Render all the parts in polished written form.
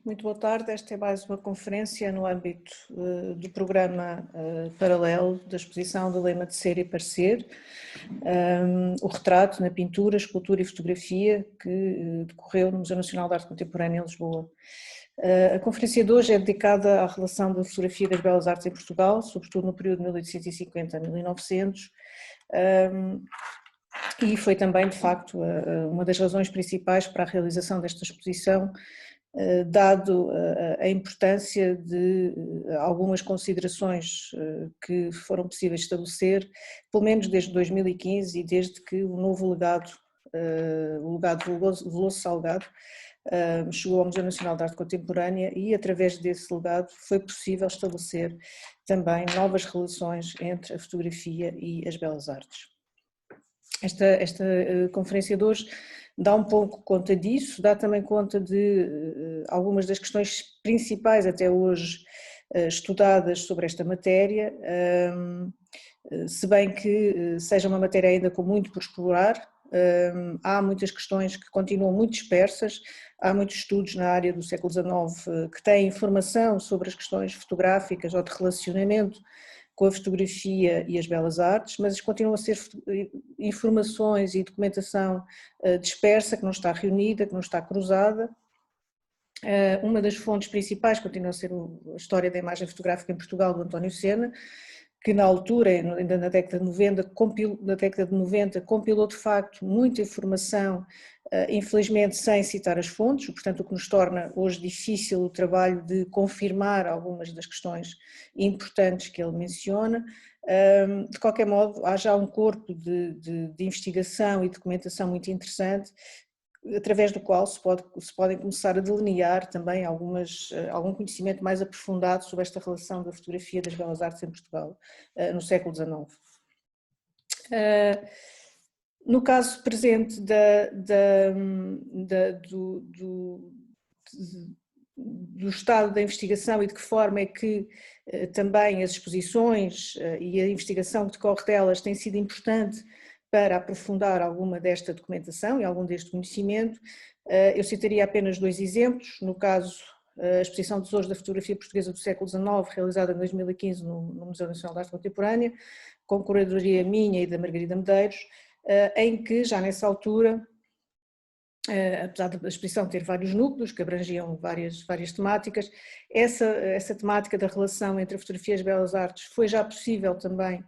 muito boa tarde. Esta é mais uma conferência no âmbito do programa paralelo da exposição do Lema de Ser e Parecer, o retrato na pintura, escultura e fotografia que decorreu no Museu Nacional de Arte Contemporânea em Lisboa. A conferência de hoje é dedicada à relação da fotografia e das belas artes em Portugal, sobretudo no período de 1850 a 1900, e foi também, de facto, uma das razões principais para a realização desta exposição, dado a importância de algumas considerações que foram possíveis estabelecer, pelo menos desde 2015 e desde que o novo legado, o legado Veloso Salgado, chegou ao Museu Nacional de Arte Contemporânea e através desse legado foi possível estabelecer também novas relações entre a fotografia e as belas artes. Esta conferência de hoje dá um pouco conta disso, dá também conta de algumas das questões principais até hoje estudadas sobre esta matéria, se bem que seja uma matéria ainda com muito por explorar. Há muitas questões que continuam muito dispersas, há muitos estudos na área do século XIX que têm informação sobre as questões fotográficas ou de relacionamento com a fotografia e as belas artes, mas continuam a ser informações e documentação dispersa, que não está reunida, que não está cruzada. Uma das fontes principais continua a ser a História da Imagem Fotográfica em Portugal, do António Sena, que na altura, ainda na década de 90, compilou de facto muita informação, infelizmente sem citar as fontes, portanto o que nos torna hoje difícil o trabalho de confirmar algumas das questões importantes que ele menciona. De qualquer modo, há já um corpo de investigação e documentação muito interessante, através do qual se podem começar a delinear também algum conhecimento mais aprofundado sobre esta relação da fotografia e das belas artes em Portugal no século XIX. No caso presente do estado da investigação e de que forma é que também as exposições e a investigação que decorre delas tem sido importante para aprofundar alguma desta documentação e algum deste conhecimento, eu citaria apenas dois exemplos. No caso, a exposição de Tesouros da Fotografia Portuguesa do século XIX, realizada em 2015 no Museu Nacional de Arte Contemporânea, com curadoria minha e da Margarida Medeiros, em que já nessa altura, apesar da exposição ter vários núcleos que abrangiam várias temáticas, essa temática da relação entre a fotografia e as belas artes foi já possível também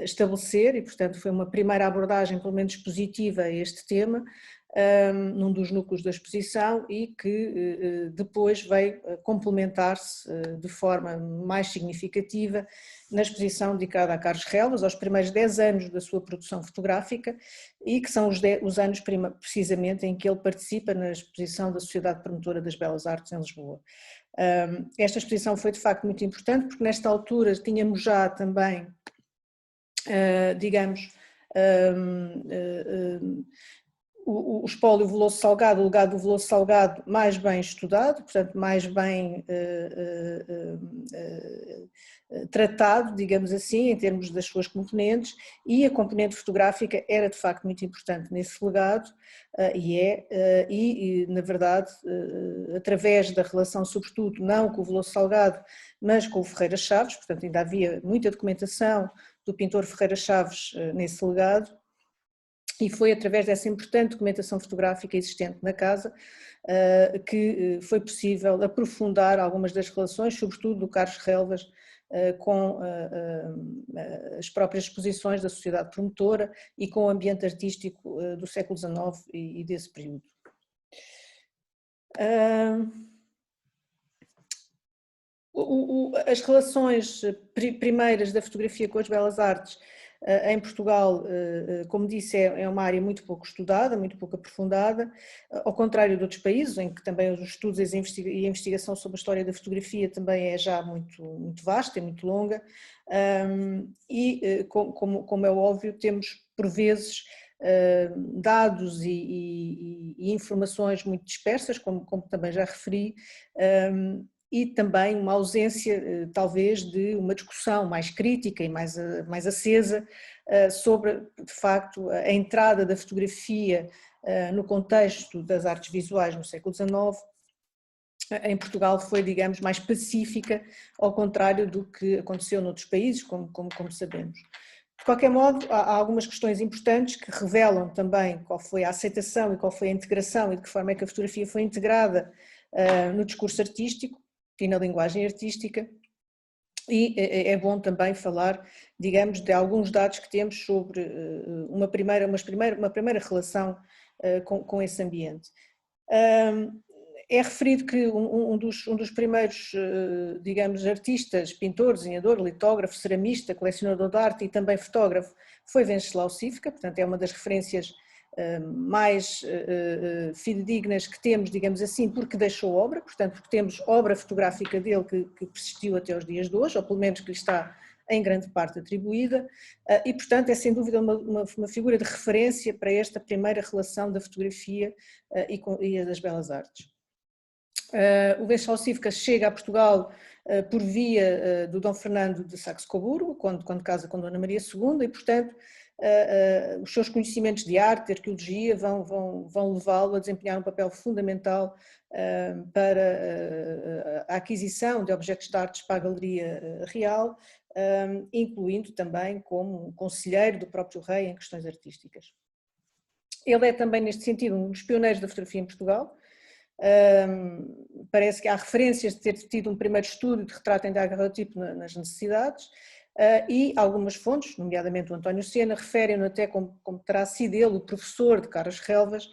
estabelecer e, portanto, foi uma primeira abordagem, pelo menos positiva, a este tema, num dos núcleos da exposição e que depois veio complementar-se de forma mais significativa na exposição dedicada a Carlos Relvas, aos primeiros 10 anos da sua produção fotográfica e que são os anos precisamente em que ele participa na exposição da Sociedade Promotora das Belas Artes em Lisboa. Esta exposição foi de facto muito importante porque nesta altura tínhamos já também, digamos, o espólio Veloso Salgado, o legado do Veloso Salgado mais bem estudado, portanto mais bem tratado, digamos assim, em termos das suas componentes, e a componente fotográfica era de facto muito importante nesse legado e na verdade através da relação sobretudo não com o Veloso Salgado, mas com o Ferreira Chaves, portanto ainda havia muita documentação do pintor Ferreira Chaves nesse legado, e foi através dessa importante documentação fotográfica existente na casa que foi possível aprofundar algumas das relações, sobretudo do Carlos Relvas, com as próprias exposições da Sociedade Promotora e com o ambiente artístico do século XIX e desse período. As relações primeiras da fotografia com as belas artes em Portugal, como disse, é uma área muito pouco estudada, muito pouco aprofundada, ao contrário de outros países, em que também os estudos e a investigação sobre a história da fotografia também é já muito vasta e muito longa, e como é óbvio, temos por vezes dados e informações muito dispersas, como também já referi, e também uma ausência, talvez, de uma discussão mais crítica e mais acesa sobre, de facto, a entrada da fotografia no contexto das artes visuais no século XIX em Portugal foi, digamos, mais pacífica, ao contrário do que aconteceu noutros países, como sabemos. De qualquer modo, há algumas questões importantes que revelam também qual foi a aceitação e qual foi a integração e de que forma é que a fotografia foi integrada no discurso artístico e na linguagem artística. E é bom também falar, digamos, de alguns dados que temos sobre uma primeira relação com esse ambiente. É referido que um dos primeiros, digamos, artistas, pintor, desenhador, litógrafo, ceramista, colecionador de arte e também fotógrafo foi Venceslau Cifka, portanto é uma das referências mais fidedignas que temos, digamos assim, porque deixou obra, portanto porque temos obra fotográfica dele que persistiu até os dias de hoje, ou pelo menos que lhe está em grande parte atribuída, e portanto é sem dúvida uma figura de referência para esta primeira relação da fotografia e das belas artes. O Venceslau Cifka chega a Portugal por via do Dom Fernando de Saxe-Coburgo, quando casa com Dona Maria II, e portanto os seus conhecimentos de arte, de arqueologia, vão levá-lo a desempenhar um papel fundamental para a aquisição de objetos de arte para a Galeria Real, incluindo também como conselheiro do próprio rei em questões artísticas. Ele é também, neste sentido, um dos pioneiros da fotografia em Portugal. Parece que há referências de ter tido um primeiro estúdio de retrato em daguerreotipo nas necessidades, e algumas fontes, nomeadamente o António Sena, referem-no até como terá sido ele o professor de Carlos Relvas,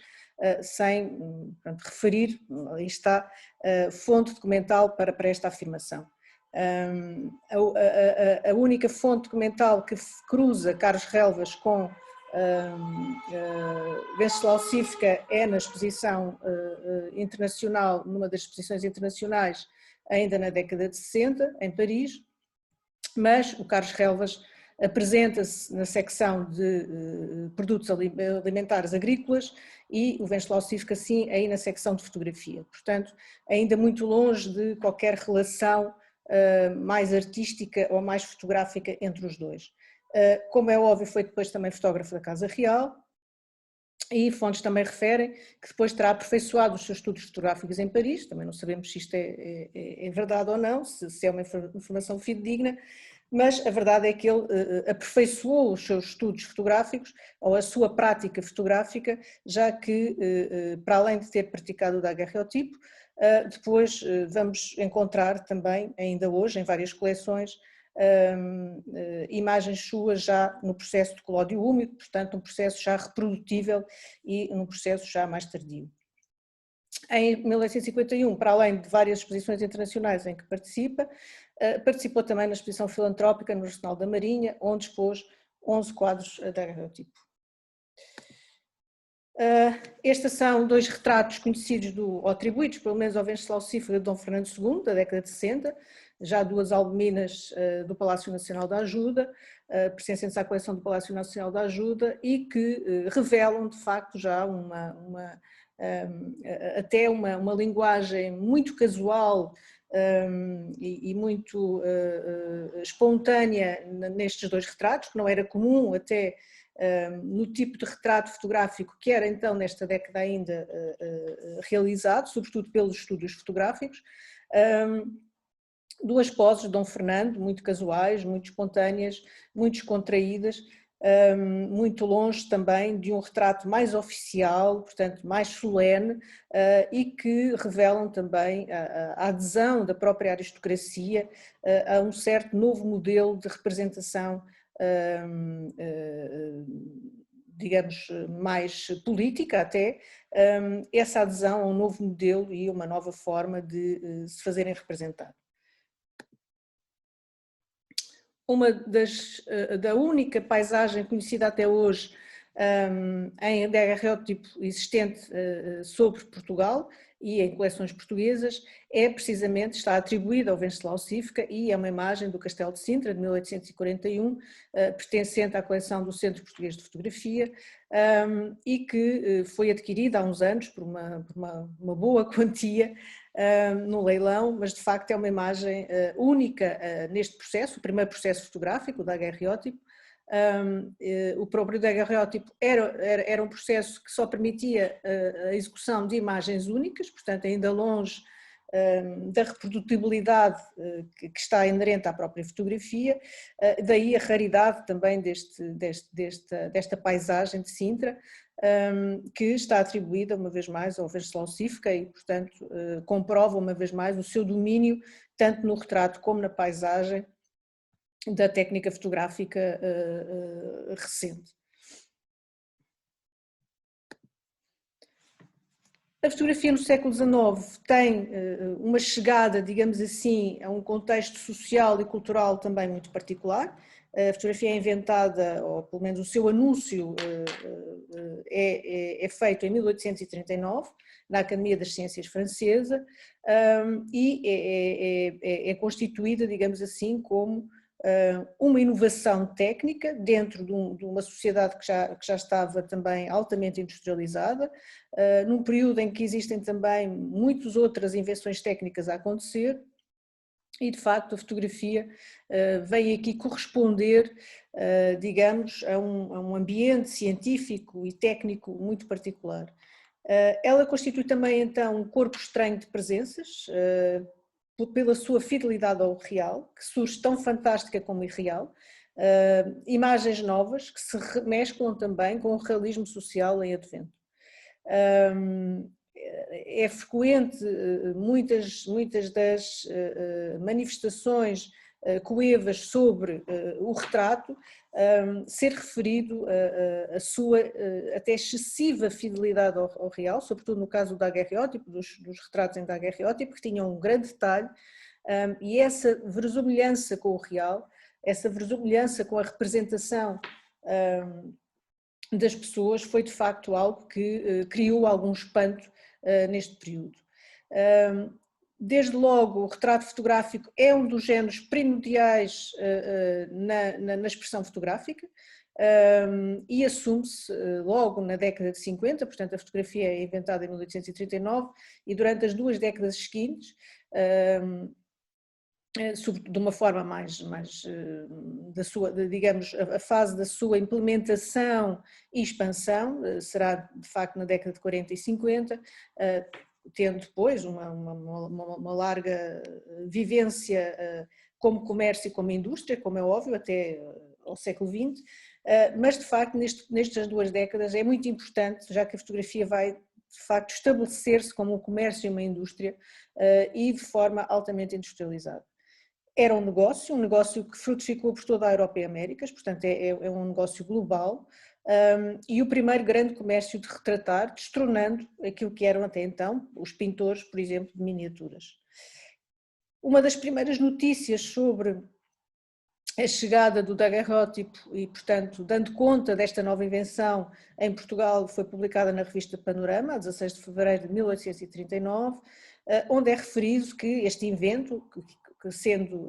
sem referir, aí está, fonte documental para esta afirmação. A única fonte documental que cruza Carlos Relvas com Venceslau Cifka é na exposição internacional, numa das exposições internacionais, ainda na década de 60, em Paris, mas o Carlos Relvas apresenta-se na secção de produtos alimentares agrícolas e o Venceslau Cifka, sim, aí na secção de fotografia. Portanto, ainda muito longe de qualquer relação mais artística ou mais fotográfica entre os dois. Como é óbvio, foi depois também fotógrafo da Casa Real, e fontes também referem que depois terá aperfeiçoado os seus estudos fotográficos em Paris, também não sabemos se isto é verdade ou não, se é uma informação fidedigna, mas a verdade é que ele aperfeiçoou os seus estudos fotográficos ou a sua prática fotográfica, já que, para além de ter praticado o daguerreotipo, depois vamos encontrar também, ainda hoje, em várias coleções, imagens suas já no processo de colódio úmido, portanto um processo já reprodutível e num processo já mais tardio. Em 1851, para além de várias exposições internacionais em que participa, participou também na exposição filantrópica no Arsenal da Marinha, onde expôs 11 quadros de daguerreotipo. Estes são dois retratos conhecidos ou atribuídos, pelo menos ao Venceslau Cifka de Dom Fernando II, da década de 60, já duas albuminas do Palácio Nacional da Ajuda, pertencentes à coleção do Palácio Nacional da Ajuda, e que revelam de facto já até uma linguagem muito casual e muito espontânea nestes dois retratos, que não era comum até no tipo de retrato fotográfico que era então nesta década ainda realizado, sobretudo pelos estúdios fotográficos. Duas poses de Dom Fernando, muito casuais, muito espontâneas, muito descontraídas, muito longe também de um retrato mais oficial, portanto mais solene, e que revelam também a adesão da própria aristocracia a um certo novo modelo de representação, digamos, mais política até, essa adesão a um novo modelo e uma nova forma de se fazerem representar. Da única paisagem conhecida até hoje em daguerreotipo existente sobre Portugal e em coleções portuguesas está atribuída ao Venceslau Cifka e é uma imagem do Castelo de Sintra de 1841, pertencente à coleção do Centro Português de Fotografia, e que foi adquirida há uns anos por uma boa quantia no leilão, mas de facto é uma imagem única neste processo, o primeiro processo fotográfico, o daguerreótipo. O próprio daguerreótipo era um processo que só permitia a execução de imagens únicas, portanto ainda longe da reprodutibilidade que está inerente à própria fotografia, daí a raridade também desta paisagem de Sintra, que está atribuída uma vez mais ao Venceslau Cifka e, portanto, comprova uma vez mais o seu domínio, tanto no retrato como na paisagem, da técnica fotográfica recente. A fotografia no século XIX tem uma chegada, digamos assim, a um contexto social e cultural também muito particular. A fotografia é inventada, ou pelo menos o seu anúncio é feito em 1839, na Academia das Ciências Francesa, e é constituída, digamos assim, como uma inovação técnica dentro de uma sociedade que já estava também altamente industrializada, num período em que existem também muitas outras invenções técnicas a acontecer, e de facto a fotografia veio aqui corresponder, digamos, a um ambiente científico e técnico muito particular. Ela constitui também então um corpo estranho de presenças, pela sua fidelidade ao real, que surge tão fantástica como irreal, imagens novas que se remesclam também com o realismo social em advento. É frequente muitas das manifestações coevas sobre o retrato ser referido a sua até excessiva fidelidade ao real, sobretudo no caso do daguerreótipo, dos retratos em daguerreótipo, que tinham um grande detalhe, e essa verosimilhança com o real, essa verosimilhança com a representação das pessoas foi de facto algo que criou algum espanto neste período. Desde logo, o retrato fotográfico é um dos géneros primordiais na expressão fotográfica e assume-se logo na década de 50, portanto a fotografia é inventada em 1839 e durante as 2 décadas seguintes, de uma forma mais da sua, digamos, a fase da sua implementação e expansão será de facto na década de 40 e 50, tendo depois uma larga vivência como comércio e como indústria, como é óbvio, até ao século XX, mas de facto nestas 2 décadas é muito importante, já que a fotografia vai de facto estabelecer-se como um comércio e uma indústria e de forma altamente industrializada. Era um negócio que frutificou por toda a Europa e Américas, portanto é um negócio global, e o primeiro grande comércio de retratar, destronando aquilo que eram até então os pintores, por exemplo, de miniaturas. Uma das primeiras notícias sobre a chegada do daguerreótipo e, portanto, dando conta desta nova invenção em Portugal, foi publicada na revista Panorama, a 16 de fevereiro de 1839, onde é referido que este invento, que sendo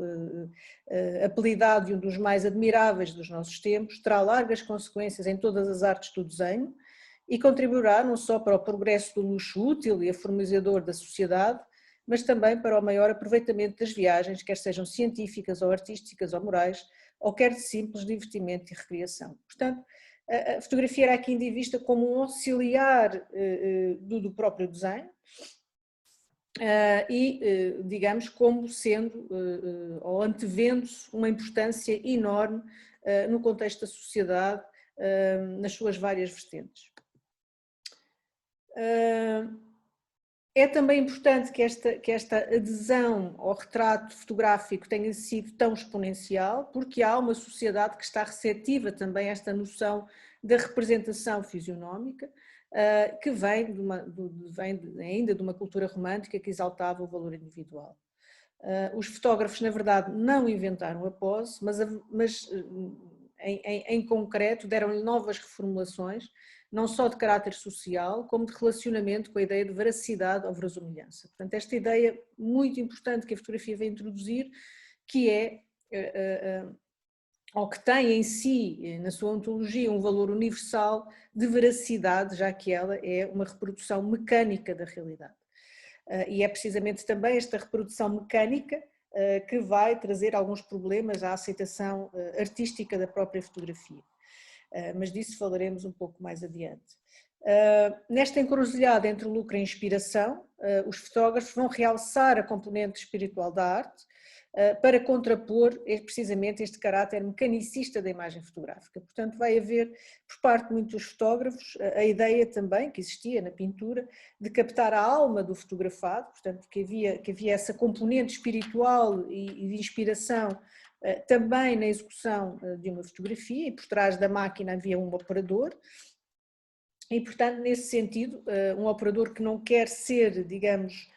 apelidado de um dos mais admiráveis dos nossos tempos, terá largas consequências em todas as artes do desenho e contribuirá não só para o progresso do luxo útil e aformisador da sociedade, mas também para o maior aproveitamento das viagens, quer sejam científicas ou artísticas ou morais, ou quer de simples divertimento e recreação. Portanto, a fotografia era aqui vista como um auxiliar do próprio desenho, e, digamos, como sendo, ou antevendo-se, uma importância enorme no contexto da sociedade, nas suas várias vertentes. É também importante que esta adesão ao retrato fotográfico tenha sido tão exponencial, porque há uma sociedade que está receptiva também a esta noção da representação fisionómica, que vem ainda de uma cultura romântica que exaltava o valor individual. Os fotógrafos, na verdade, não inventaram a pose, mas em concreto deram-lhe novas reformulações, não só de caráter social, como de relacionamento com a ideia de veracidade ou verosimilhança. Portanto, esta ideia muito importante que a fotografia vem introduzir, que é, ou que tem em si, na sua ontologia, um valor universal de veracidade, já que ela é uma reprodução mecânica da realidade. E é precisamente também esta reprodução mecânica que vai trazer alguns problemas à aceitação artística da própria fotografia. Mas disso falaremos um pouco mais adiante. Nesta encruzilhada entre lucro e inspiração, os fotógrafos vão realçar a componente espiritual da arte para contrapor precisamente este caráter mecanicista da imagem fotográfica. Portanto, vai haver, por parte de muitos fotógrafos, a ideia também, que existia na pintura, de captar a alma do fotografado, portanto, que havia essa componente espiritual e de inspiração também na execução de uma fotografia, e por trás da máquina havia um operador. E, portanto, nesse sentido, um operador que não quer ser, digamos,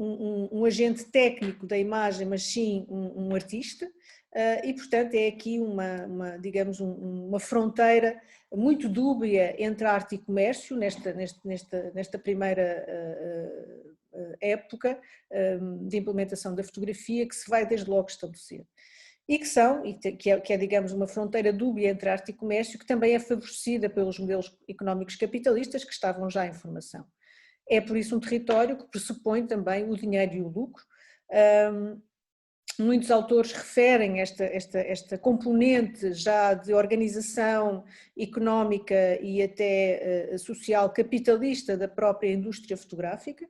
um agente técnico da imagem, mas sim um artista, e, portanto, é aqui digamos, uma fronteira muito dúbia entre arte e comércio, nesta primeira época de implementação da fotografia, que se vai desde logo estabelecer. E que é, digamos, uma fronteira dúbia entre arte e comércio, que também é favorecida pelos modelos económicos capitalistas que estavam já em formação. É por isso um território que pressupõe também o dinheiro e o lucro. Muitos autores referem esta componente já de organização económica e até social capitalista da própria indústria fotográfica,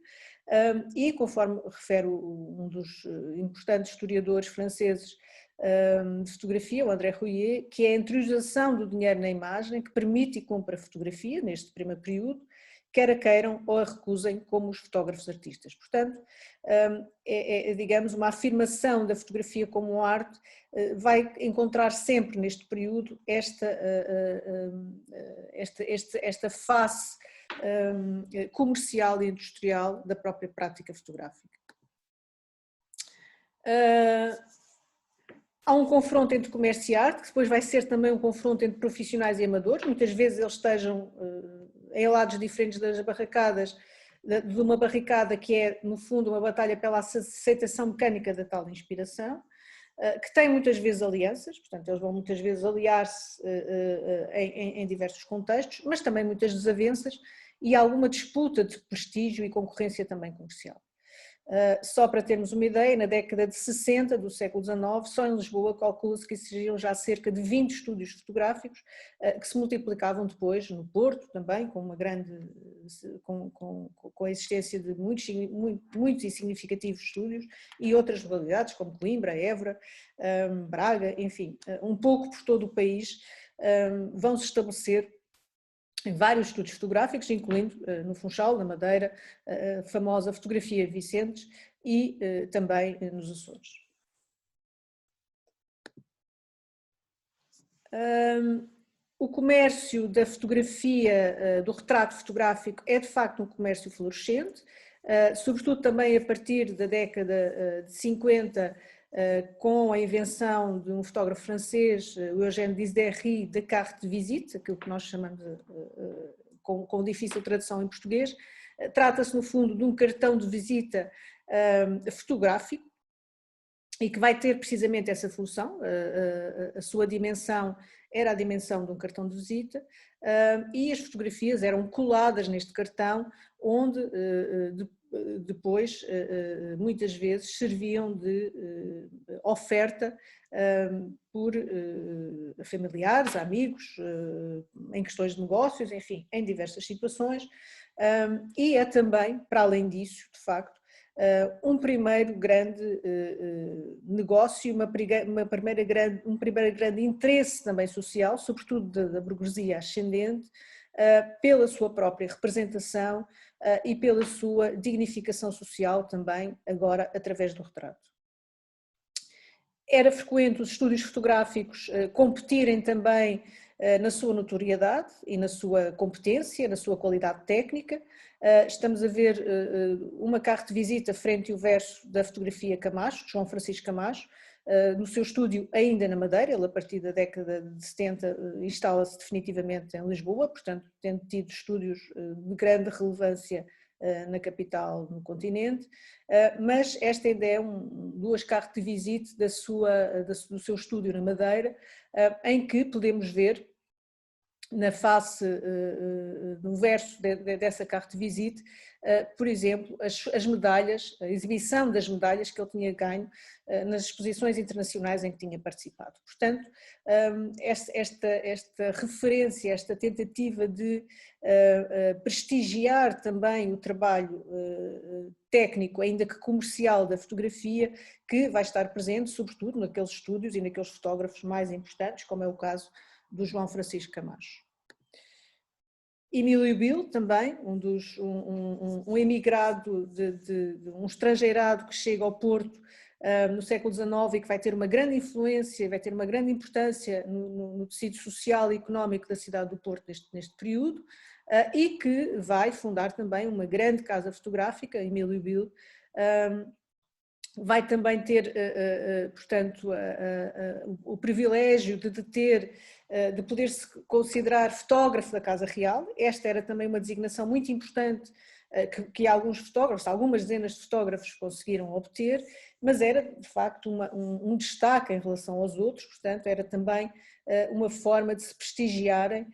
e conforme refere um dos importantes historiadores franceses de fotografia, o André Rouillet, que é a introjetação do dinheiro na imagem que permite e compra a fotografia neste primeiro período, quer a queiram ou a recusem, como os fotógrafos artistas. Portanto, digamos, uma afirmação da fotografia como arte vai encontrar sempre neste período esta face comercial e industrial da própria prática fotográfica. Há um confronto entre comércio e arte, que depois vai ser também um confronto entre profissionais e amadores. Muitas vezes eles estejam em lados diferentes das barricadas, de uma barricada que é, no fundo, uma batalha pela aceitação mecânica da tal inspiração, que tem muitas vezes alianças, portanto eles vão muitas vezes aliar-se em diversos contextos, mas também muitas desavenças e alguma disputa de prestígio e concorrência também comercial. Só para termos uma ideia, na década de 60 do século XIX, só em Lisboa calcula-se que existiam já cerca de 20 estúdios fotográficos que se multiplicavam depois no Porto também, com a existência de muitos e significativos estúdios, e outras localidades como Coimbra, Évora, Braga, enfim, um pouco por todo o país vão se estabelecer em vários estúdios fotográficos, incluindo no Funchal, na Madeira, a famosa Fotografia Vicentes, e também nos Açores. O comércio da fotografia, do retrato fotográfico, é de facto um comércio florescente, sobretudo também a partir da década de 50, com a invenção de um fotógrafo francês, o Eugène Disdery, da carte de visite, aquilo que nós chamamos, com difícil tradução em português. Trata-se no fundo de um cartão de visita fotográfico e que vai ter precisamente essa função. A sua dimensão era a dimensão de um cartão de visita, e as fotografias eram coladas neste cartão, onde depois muitas vezes serviam de oferta por familiares, amigos, em questões de negócios, enfim, em diversas situações, e é também, para além disso, de facto, um primeiro grande negócio, um primeiro grande interesse também social, sobretudo da burguesia ascendente, pela sua própria representação e pela sua dignificação social também, agora através do retrato. Era frequente os estúdios fotográficos competirem também na sua notoriedade e na sua competência, na sua qualidade técnica. Estamos a ver uma carta de visita frente e o verso da fotografia Camacho, João Francisco Camacho, no seu estúdio ainda na Madeira. Ele a partir da década de 70 instala-se definitivamente em Lisboa, portanto tendo tido estúdios de grande relevância na capital, no continente, mas esta ideia é duas cartas de visite do seu estúdio na Madeira, em que podemos ver na face, no verso dessa carte de visite, por exemplo, as medalhas, a exibição das medalhas que ele tinha ganho nas exposições internacionais em que tinha participado. Portanto, esta referência, esta tentativa de prestigiar também o trabalho técnico, ainda que comercial, da fotografia, que vai estar presente, sobretudo, naqueles estúdios e naqueles fotógrafos mais importantes, como é o caso do João Francisco Camacho. Emílio Bil, também, um emigrado, um estrangeirado que chega ao Porto no século XIX e que vai ter uma grande influência, vai ter uma grande importância no tecido social e económico da cidade do Porto neste período, e que vai fundar também uma grande casa fotográfica, Emílio Bil. Vai também ter, portanto, o privilégio de poder-se considerar fotógrafo da Casa Real. Esta era também uma designação muito importante que alguns fotógrafos, algumas dezenas de fotógrafos conseguiram obter, mas era de facto um destaque em relação aos outros, portanto era também uma forma de se prestigiarem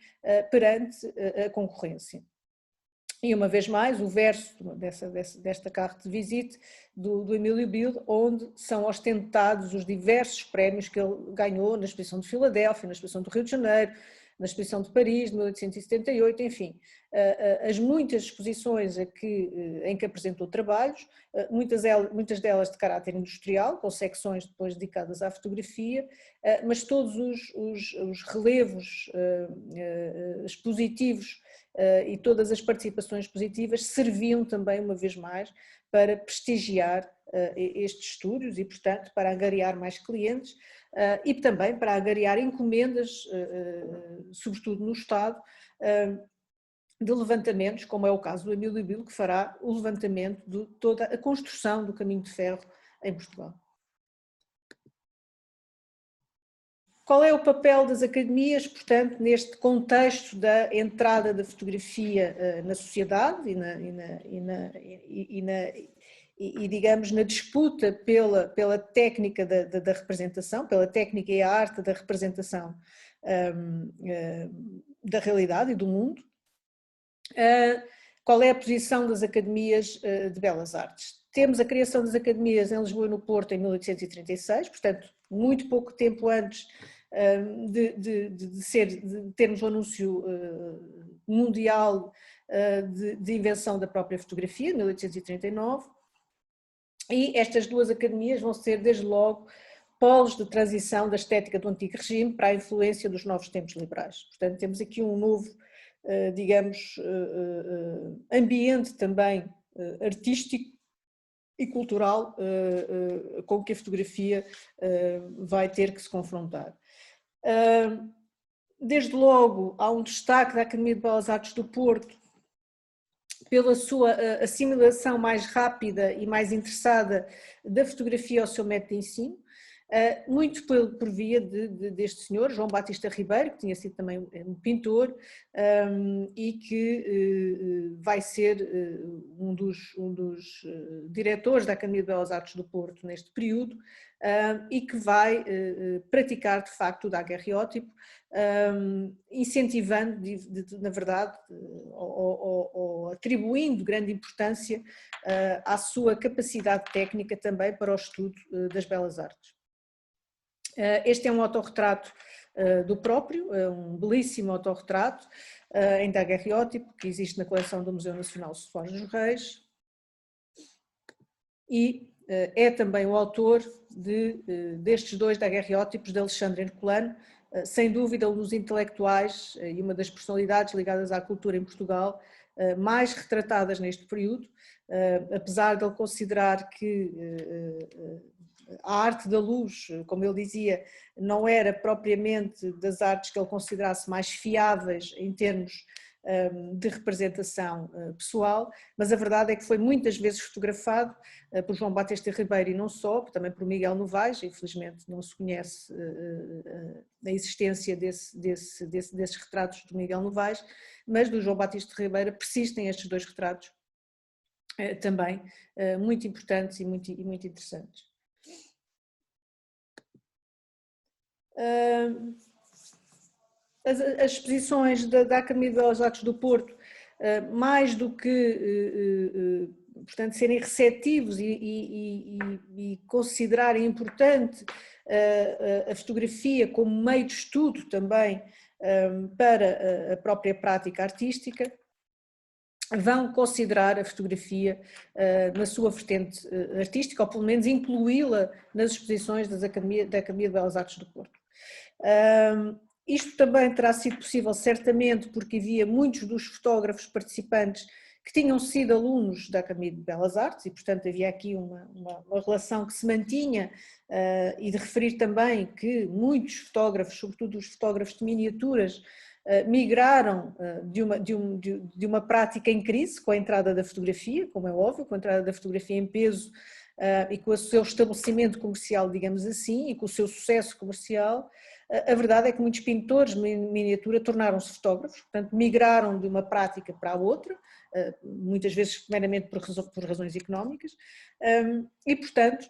perante a concorrência. E uma vez mais, o verso desta carte de visite do Emílio Bil, onde são ostentados os diversos prémios que ele ganhou na Exposição de Filadélfia, na Exposição do Rio de Janeiro, na Exposição de Paris, de 1878, enfim, as muitas exposições em que apresentou trabalhos, muitas delas de caráter industrial, com secções depois dedicadas à fotografia, mas todos os relevos expositivos e todas as participações positivas serviam também, uma vez mais, para prestigiar estes estúdios e, portanto, para angariar mais clientes e também para angariar encomendas, sobretudo no Estado, de levantamentos, como é o caso do Emílio Bil, que fará o levantamento de toda a construção do caminho de ferro em Portugal. Qual é o papel das academias, portanto, neste contexto da entrada da fotografia na sociedade e digamos, na disputa pela técnica da representação, pela técnica e a arte da representação da realidade e do mundo? Qual é a posição das academias de belas artes? Temos a criação das academias em Lisboa e no Porto em 1836, portanto, muito pouco tempo antes de termos o anúncio mundial de invenção da própria fotografia, 1839, e estas duas academias vão ser, desde logo, polos de transição da estética do antigo regime para a influência dos novos tempos liberais. Portanto, temos aqui um novo, digamos, ambiente também artístico e cultural com que a fotografia vai ter que se confrontar. Desde logo, há um destaque da Academia de Belas Artes do Porto pela sua assimilação mais rápida e mais interessada da fotografia ao seu método de ensino, muito por via deste senhor, João Batista Ribeiro, que tinha sido também um pintor e que vai ser um dos diretores da Academia de Belas Artes do Porto neste período e que vai praticar de facto o daguerreótipo, incentivando, na verdade, ou atribuindo grande importância à sua capacidade técnica também para o estudo das belas artes. Este é um autorretrato do próprio, um belíssimo autorretrato em daguerreótipo que existe na coleção do Museu Nacional Soares dos Reis e é também o autor destes dois daguerreótipos de Alexandre Herculano, sem dúvida um dos intelectuais e uma das personalidades ligadas à cultura em Portugal mais retratadas neste período, apesar de ele considerar que a arte da luz, como ele dizia, não era propriamente das artes que ele considerasse mais fiáveis em termos de representação pessoal, mas a verdade é que foi muitas vezes fotografado por João Batista Ribeiro e não só, também por Miguel Novaes. Infelizmente não se conhece a existência desses retratos do Miguel Novaes, mas do João Batista Ribeiro persistem estes dois retratos também muito importantes e muito interessantes. as exposições da Academia de Belas Artes do Porto, mais do que, portanto, serem receptivos e considerarem importante a fotografia como meio de estudo também para a própria prática artística, vão considerar a fotografia na sua vertente artística, ou pelo menos incluí-la nas exposições da Academia de Belas Artes do Porto. Isto também terá sido possível certamente porque havia muitos dos fotógrafos participantes que tinham sido alunos da Academia de Belas Artes e, portanto, havia aqui uma relação que se mantinha, e de referir também que muitos fotógrafos, sobretudo os fotógrafos de miniaturas, migraram de uma prática em crise com a entrada da fotografia, como é óbvio, com a entrada da fotografia em peso e com o seu estabelecimento comercial, digamos assim, e com o seu sucesso comercial. A verdade é que muitos pintores de miniatura tornaram-se fotógrafos, portanto migraram de uma prática para a outra, muitas vezes meramente por razões económicas, e portanto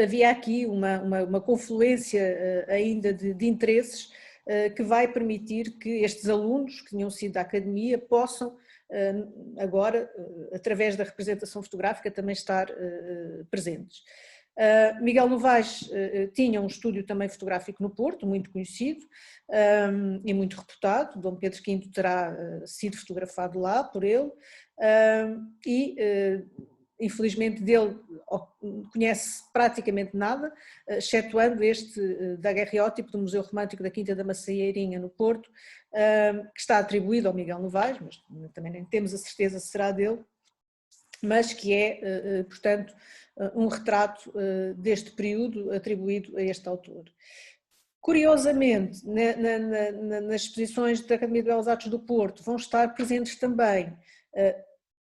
havia aqui uma confluência ainda de interesses que vai permitir que estes alunos que tinham sido da academia possam agora, através da representação fotográfica, também estar presentes. Miguel Novaes tinha um estúdio também fotográfico no Porto, muito conhecido e muito reputado. Dom Pedro V terá sido fotografado lá por ele infelizmente dele conhece praticamente nada, excetuando este daguerreótipo do Museu Romântico da Quinta da Macieirinha no Porto, que está atribuído ao Miguel Novaes, mas também nem temos a certeza se será dele, mas que é, portanto, um retrato deste período atribuído a este autor. Curiosamente, nas exposições da Academia de Belas Artes do Porto vão estar presentes também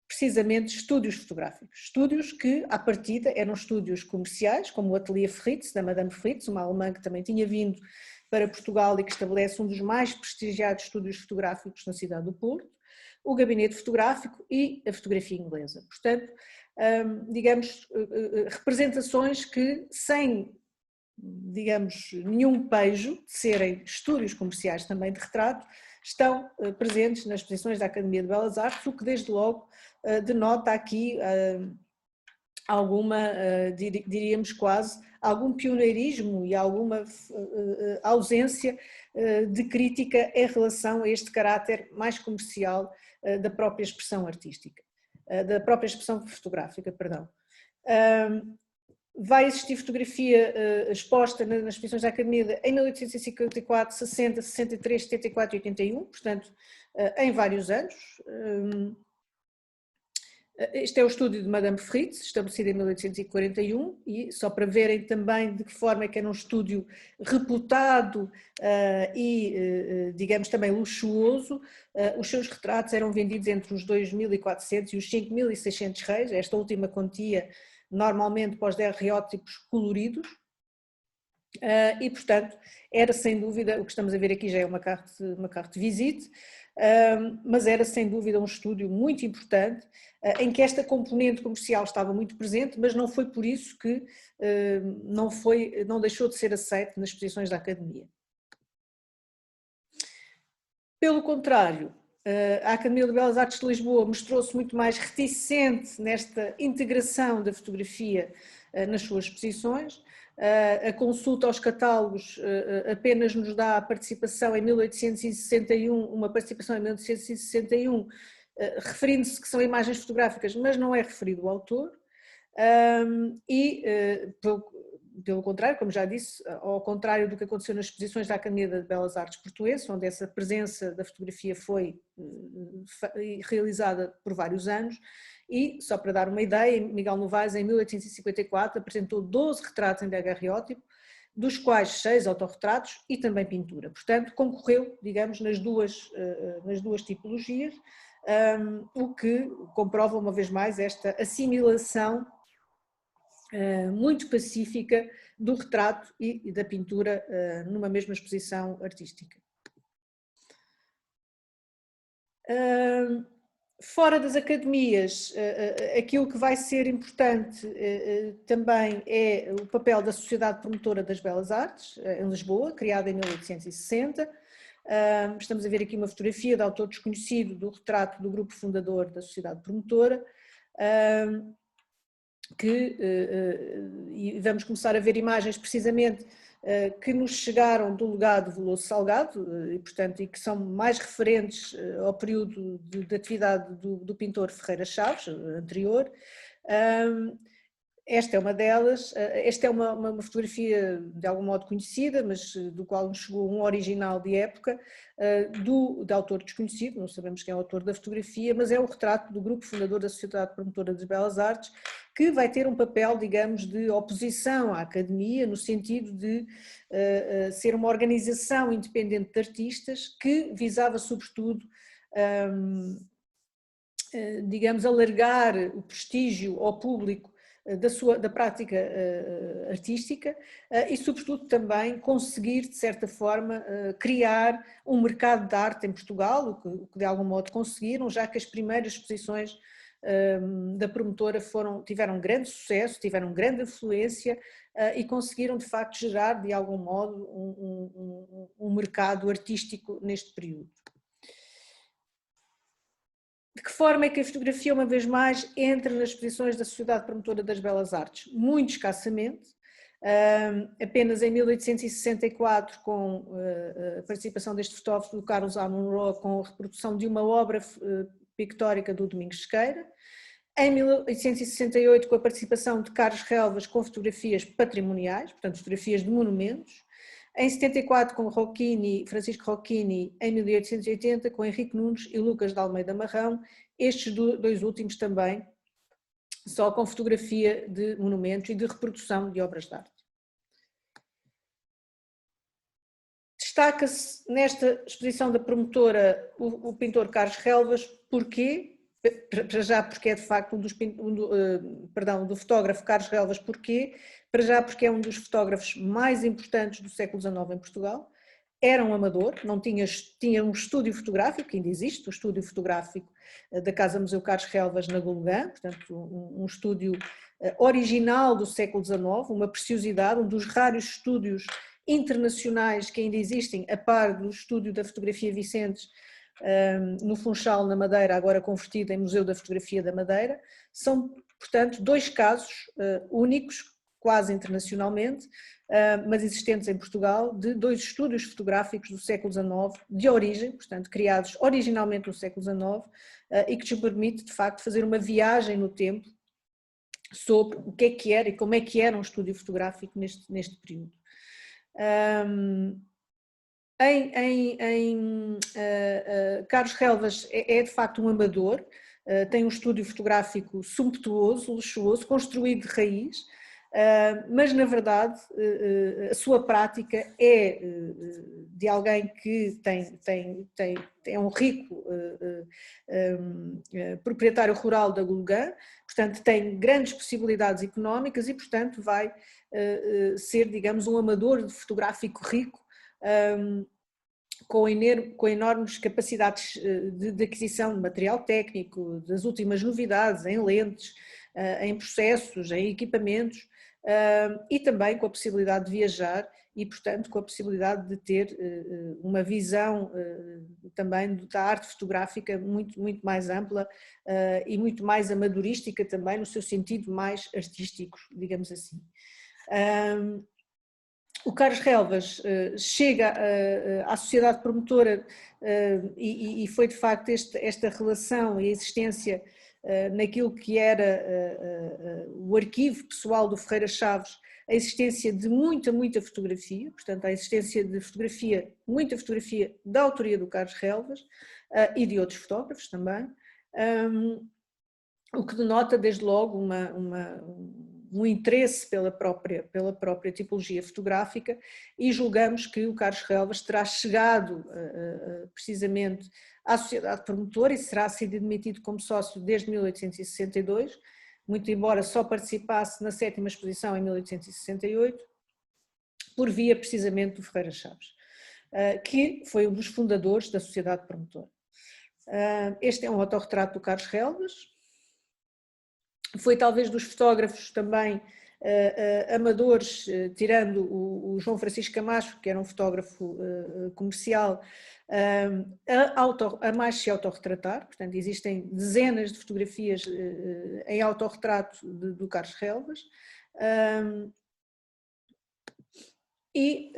precisamente estúdios fotográficos, estúdios que à partida eram estúdios comerciais, como o Atelier Fritz, da Madame Fritz, uma alemã que também tinha vindo para Portugal e que estabelece um dos mais prestigiados estúdios fotográficos na cidade do Porto, o gabinete fotográfico e a fotografia inglesa. Portanto, digamos, representações que sem, digamos, nenhum pejo de serem estúdios comerciais também de retrato, estão presentes nas exposições da Academia de Belas Artes, o que desde logo denota aqui alguma, diríamos quase, algum pioneirismo e alguma ausência de crítica em relação a este caráter mais comercial da própria expressão artística, da própria expressão fotográfica, perdão. Vai existir fotografia exposta nas exposições da Academia em 1854, 60, 63, 74 e 81, portanto, em vários anos. Este é o estúdio de Madame Fritz, estabelecido em 1841, e só para verem também de que forma é que era um estúdio reputado digamos, também luxuoso, os seus retratos eram vendidos entre os 2.400 e os 5.600 reis, esta última quantia normalmente para os daguerreótipos coloridos, e portanto era sem dúvida, o que estamos a ver aqui já é uma carte de visite, mas era sem dúvida um estúdio muito importante, em que esta componente comercial estava muito presente, mas não foi por isso que não deixou de ser aceito nas exposições da Academia. Pelo contrário, a Academia de Belas Artes de Lisboa mostrou-se muito mais reticente nesta integração da fotografia nas suas exposições. A consulta aos catálogos apenas nos dá a participação em 1861, uma participação em 1861, referindo-se que são imagens fotográficas, mas não é referido o autor, pelo contrário, como já disse, ao contrário do que aconteceu nas exposições da Academia de Belas Artes Portuense, onde essa presença da fotografia foi realizada por vários anos, e, só para dar uma ideia, Miguel Novaes, em 1854, apresentou 12 retratos em daguerreótipo, dos quais 6 autorretratos e também pintura. Portanto, concorreu, digamos, nas duas tipologias, o que comprova uma vez mais esta assimilação muito pacífica do retrato e da pintura numa mesma exposição artística. Fora das academias, aquilo que vai ser importante também é o papel da Sociedade Promotora das Belas Artes, em Lisboa, criada em 1860. Estamos a ver aqui uma fotografia de autor desconhecido do retrato do grupo fundador da Sociedade Promotora, e vamos começar a ver imagens precisamente que nos chegaram do legado Veloso Salgado e, portanto, e que são mais referentes ao período de atividade do pintor Ferreira Chaves, anterior. Esta é uma delas, esta é uma fotografia de algum modo conhecida, mas do qual nos chegou um original de época, de autor desconhecido, não sabemos quem é o autor da fotografia, mas é o retrato do grupo fundador da Sociedade Promotora das Belas Artes, que vai ter um papel, digamos, de oposição à academia, no sentido de ser uma organização independente de artistas que visava, sobretudo, digamos, alargar o prestígio ao público da prática artística e, sobretudo, também conseguir, de certa forma, criar um mercado de arte em Portugal, o que de algum modo conseguiram, já que as primeiras exposições da promotora tiveram grande sucesso, tiveram grande influência e conseguiram, de facto, gerar, de algum modo, um mercado artístico neste período. De que forma é que a fotografia, uma vez mais, entra nas exposições da Sociedade Promotora das Belas Artes? Muito escassamente, apenas em 1864, com a participação deste fotógrafo, do Carlos A. Munro, com a reprodução de uma obra pictórica do Domingos Sequeira. Em 1868, com a participação de Carlos Relvas, com fotografias patrimoniais, portanto fotografias de monumentos. Em 74, com Francisco Rocchini, em 1880, com Henrique Nunes e Lucas de Almeida Marrão, estes dois últimos também, só com fotografia de monumentos e de reprodução de obras de arte. Destaca-se nesta exposição da promotora o pintor Carlos Relvas, porquê? Para já porque é de facto do fotógrafo Carlos Relvas, porquê? Para já porque é um dos fotógrafos mais importantes do século XIX em Portugal, era um amador, não tinha um estúdio fotográfico, que ainda existe, o estúdio fotográfico da Casa Museu Carlos Relvas na Golgã, portanto um estúdio original do século XIX, uma preciosidade, um dos raros estúdios internacionais que ainda existem, a par do estúdio da fotografia Vicentes, no Funchal, na Madeira, agora convertido em Museu da Fotografia da Madeira. São, portanto, dois casos únicos, quase internacionalmente, mas existentes em Portugal, de dois estúdios fotográficos do século XIX, de origem, portanto, criados originalmente no século XIX, e que nos permite, de facto, fazer uma viagem no tempo sobre o que é que era e como é que era um estúdio fotográfico neste período. Carlos Relvas é de facto um amador, tem um estúdio fotográfico sumptuoso, luxuoso, construído de raiz, mas na verdade a sua prática é de alguém que é um rico proprietário rural da Golgã, portanto tem grandes possibilidades económicas e portanto vai ser, digamos, um amador fotográfico rico, com enormes capacidades de aquisição de material técnico, das últimas novidades em lentes, em processos, em equipamentos, e também com a possibilidade de viajar e, portanto, com a possibilidade de ter uma visão também da arte fotográfica muito mais ampla e muito mais amadorística também, no seu sentido mais artístico, digamos assim. O Carlos Relvas chega à sociedade promotora e foi de facto esta relação e a existência naquilo que era o arquivo pessoal do Ferreira Chaves, a existência de muita fotografia, portanto a existência de muita fotografia da autoria do Carlos Relvas e de outros fotógrafos também, o que denota desde logo um interesse pela própria tipologia fotográfica, e julgamos que o Carlos Relvas terá chegado precisamente à sociedade promotora e será sido admitido como sócio desde 1862, muito embora só participasse na 7ª exposição em 1868, por via precisamente do Ferreira Chaves, que foi um dos fundadores da sociedade promotora. Este é um autorretrato do Carlos Relvas. Foi talvez dos fotógrafos também amadores, tirando o João Francisco Camacho, que era um fotógrafo comercial, a mais se autorretratar. Portanto, existem dezenas de fotografias em autorretrato do Carlos Relvas. E,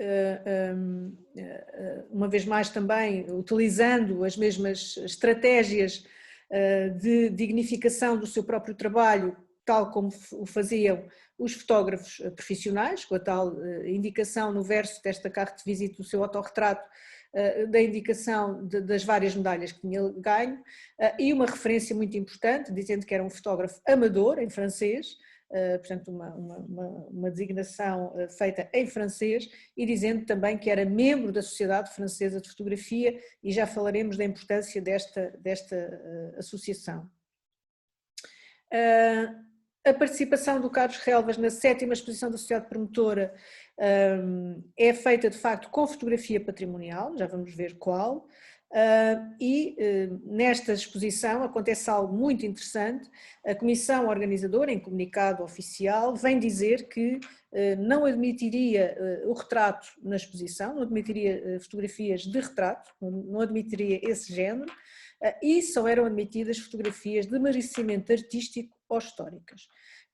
uma vez mais também, utilizando as mesmas estratégias de dignificação do seu próprio trabalho, tal como o faziam os fotógrafos profissionais, com a tal indicação no verso desta carta de visita do seu autorretrato, da indicação das várias medalhas que tinha ganho, e uma referência muito importante, dizendo que era um fotógrafo amador, em francês, portanto uma designação feita em francês, e dizendo também que era membro da Sociedade Francesa de Fotografia, e já falaremos da importância desta associação. A participação do Carlos Relvas na 7ª exposição da Sociedade Promotora é feita de facto com fotografia patrimonial, já vamos ver qual. E nesta exposição acontece algo muito interessante. A comissão organizadora, em comunicado oficial, vem dizer que não admitiria o retrato na exposição, não admitiria fotografias de retrato, não admitiria esse género, e só eram admitidas fotografias de merecimento artístico ou históricas.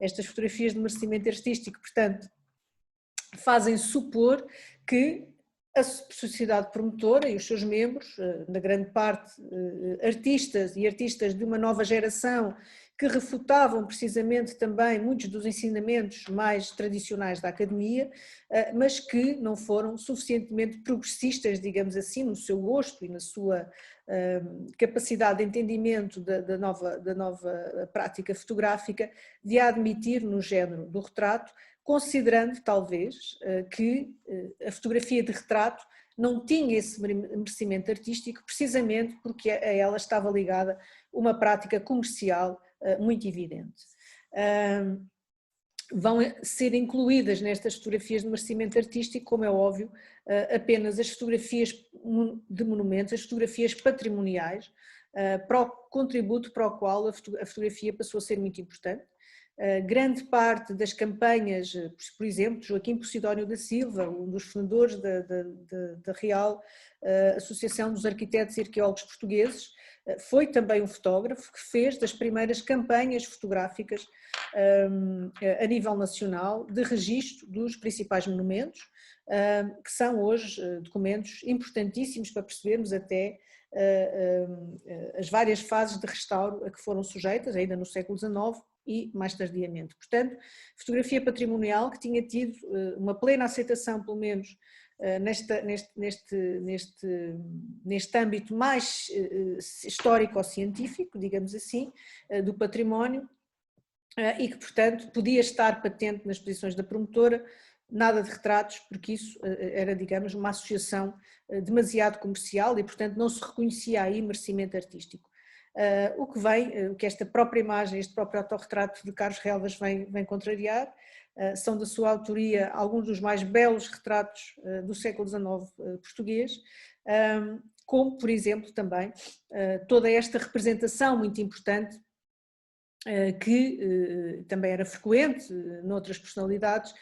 Estas fotografias de merecimento artístico, portanto, fazem supor que a sociedade promotora e os seus membros, na grande parte artistas e artistas de uma nova geração, que refutavam precisamente também muitos dos ensinamentos mais tradicionais da academia, mas que não foram suficientemente progressistas, digamos assim, no seu gosto e na sua capacidade de entendimento da nova prática fotográfica, de a admitir no género do retrato, considerando talvez que a fotografia de retrato não tinha esse merecimento artístico, precisamente porque a ela estava ligada uma prática comercial muito evidente. Vão ser incluídas nestas fotografias de merecimento artístico, como é óbvio, apenas as fotografias de monumentos, as fotografias patrimoniais, para o contributo para o qual a fotografia passou a ser muito importante. Grande parte das campanhas, por exemplo, de Joaquim Posidónio da Silva, um dos fundadores da Real Associação dos Arquitetos e Arqueólogos Portugueses, foi também um fotógrafo que fez das primeiras campanhas fotográficas a nível nacional de registro dos principais monumentos, que são hoje documentos importantíssimos para percebermos até as várias fases de restauro a que foram sujeitas, ainda no século XIX e mais tardiamente. Portanto, fotografia patrimonial que tinha tido uma plena aceitação, pelo menos neste âmbito mais histórico-científico, digamos assim, do património, e que, portanto, podia estar patente nas exposições da promotora, nada de retratos, porque isso era, digamos, uma associação demasiado comercial e, portanto, não se reconhecia aí merecimento artístico. O que esta própria imagem, este próprio autorretrato de Carlos Relvas vem contrariar, são da sua autoria alguns dos mais belos retratos do século XIX português, como, por exemplo, também toda esta representação muito importante que também era frequente noutras personalidades,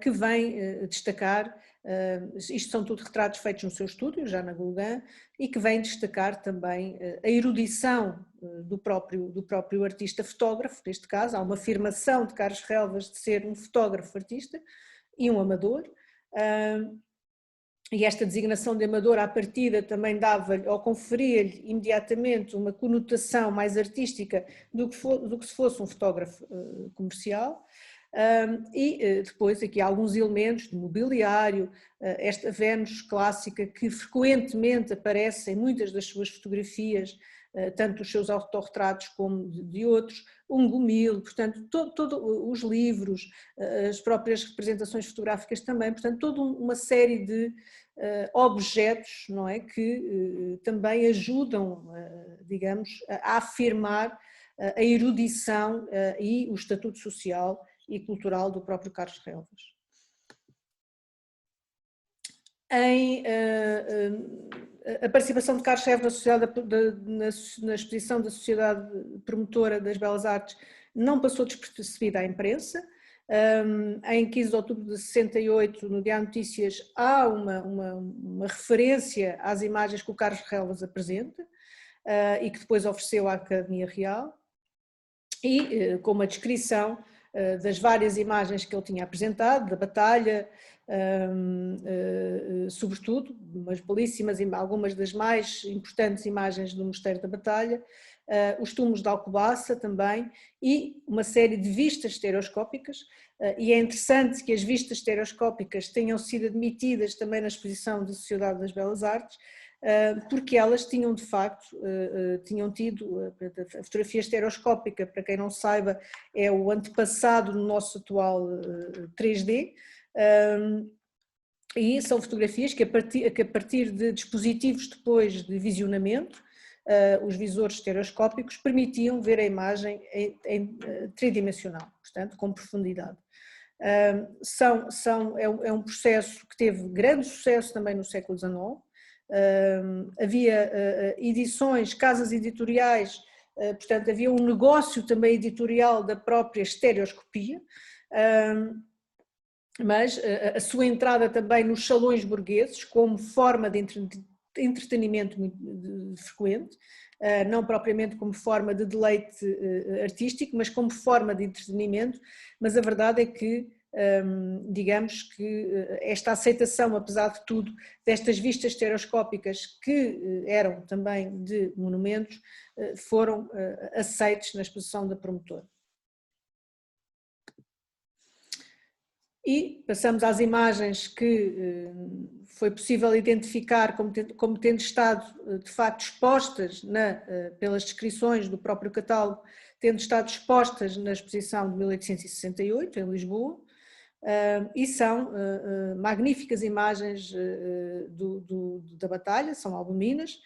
que vem destacar, isto são tudo retratos feitos no seu estúdio, já na Gauguin, e que vem destacar também a erudição do próprio artista fotógrafo, neste caso, há uma afirmação de Carlos Relvas de ser um fotógrafo artista e um amador, e esta designação de amador à partida também dava-lhe ou conferia-lhe imediatamente uma conotação mais artística do que se fosse um fotógrafo comercial. E depois aqui há alguns elementos de mobiliário, esta Vênus clássica que frequentemente aparece em muitas das suas fotografias, tanto dos seus autorretratos como de outros, um gomil, portanto, todos os livros, as próprias representações fotográficas também, portanto, toda uma série de objetos, não é, que também ajudam, digamos, a afirmar a erudição e o estatuto social e cultural do próprio Carlos Relvas. em a participação de Carlos Reves na, na exposição da Sociedade Promotora das Belas Artes não passou despercebida à imprensa. Em 15 de outubro de 68, no Diário Notícias, há uma referência às imagens que o Carlos Reves apresenta e que depois ofereceu à Academia Real, e com uma descrição das várias imagens que ele tinha apresentado, da batalha, sobretudo, umas belíssimas, algumas das mais importantes imagens do Mosteiro da Batalha, os túmulos de Alcobaça também, e uma série de vistas estereoscópicas, e é interessante que as vistas estereoscópicas tenham sido admitidas também na exposição da Sociedade das Belas Artes, porque elas tinham de facto, tinham tido, a fotografia estereoscópica, para quem não saiba, é o antepassado do nosso atual 3D, e são fotografias que a partir de dispositivos depois de visionamento, os visores estereoscópicos permitiam ver a imagem em tridimensional, portanto com profundidade. É um processo que teve grande sucesso também no século XIX. Havia edições, casas editoriais, portanto havia um negócio também editorial da própria estereoscopia, mas a sua entrada também nos salões burgueses como forma de entretenimento muito frequente, não propriamente como forma de deleite artístico, mas como forma de entretenimento, mas a verdade é que digamos que esta aceitação, apesar de tudo, destas vistas estereoscópicas que eram também de monumentos, foram aceites na exposição da promotora. E passamos às imagens que foi possível identificar como tendo estado de facto expostas pelas descrições do próprio catálogo, tendo estado expostas na exposição de 1868 em Lisboa, e são magníficas imagens da batalha, são albuminas.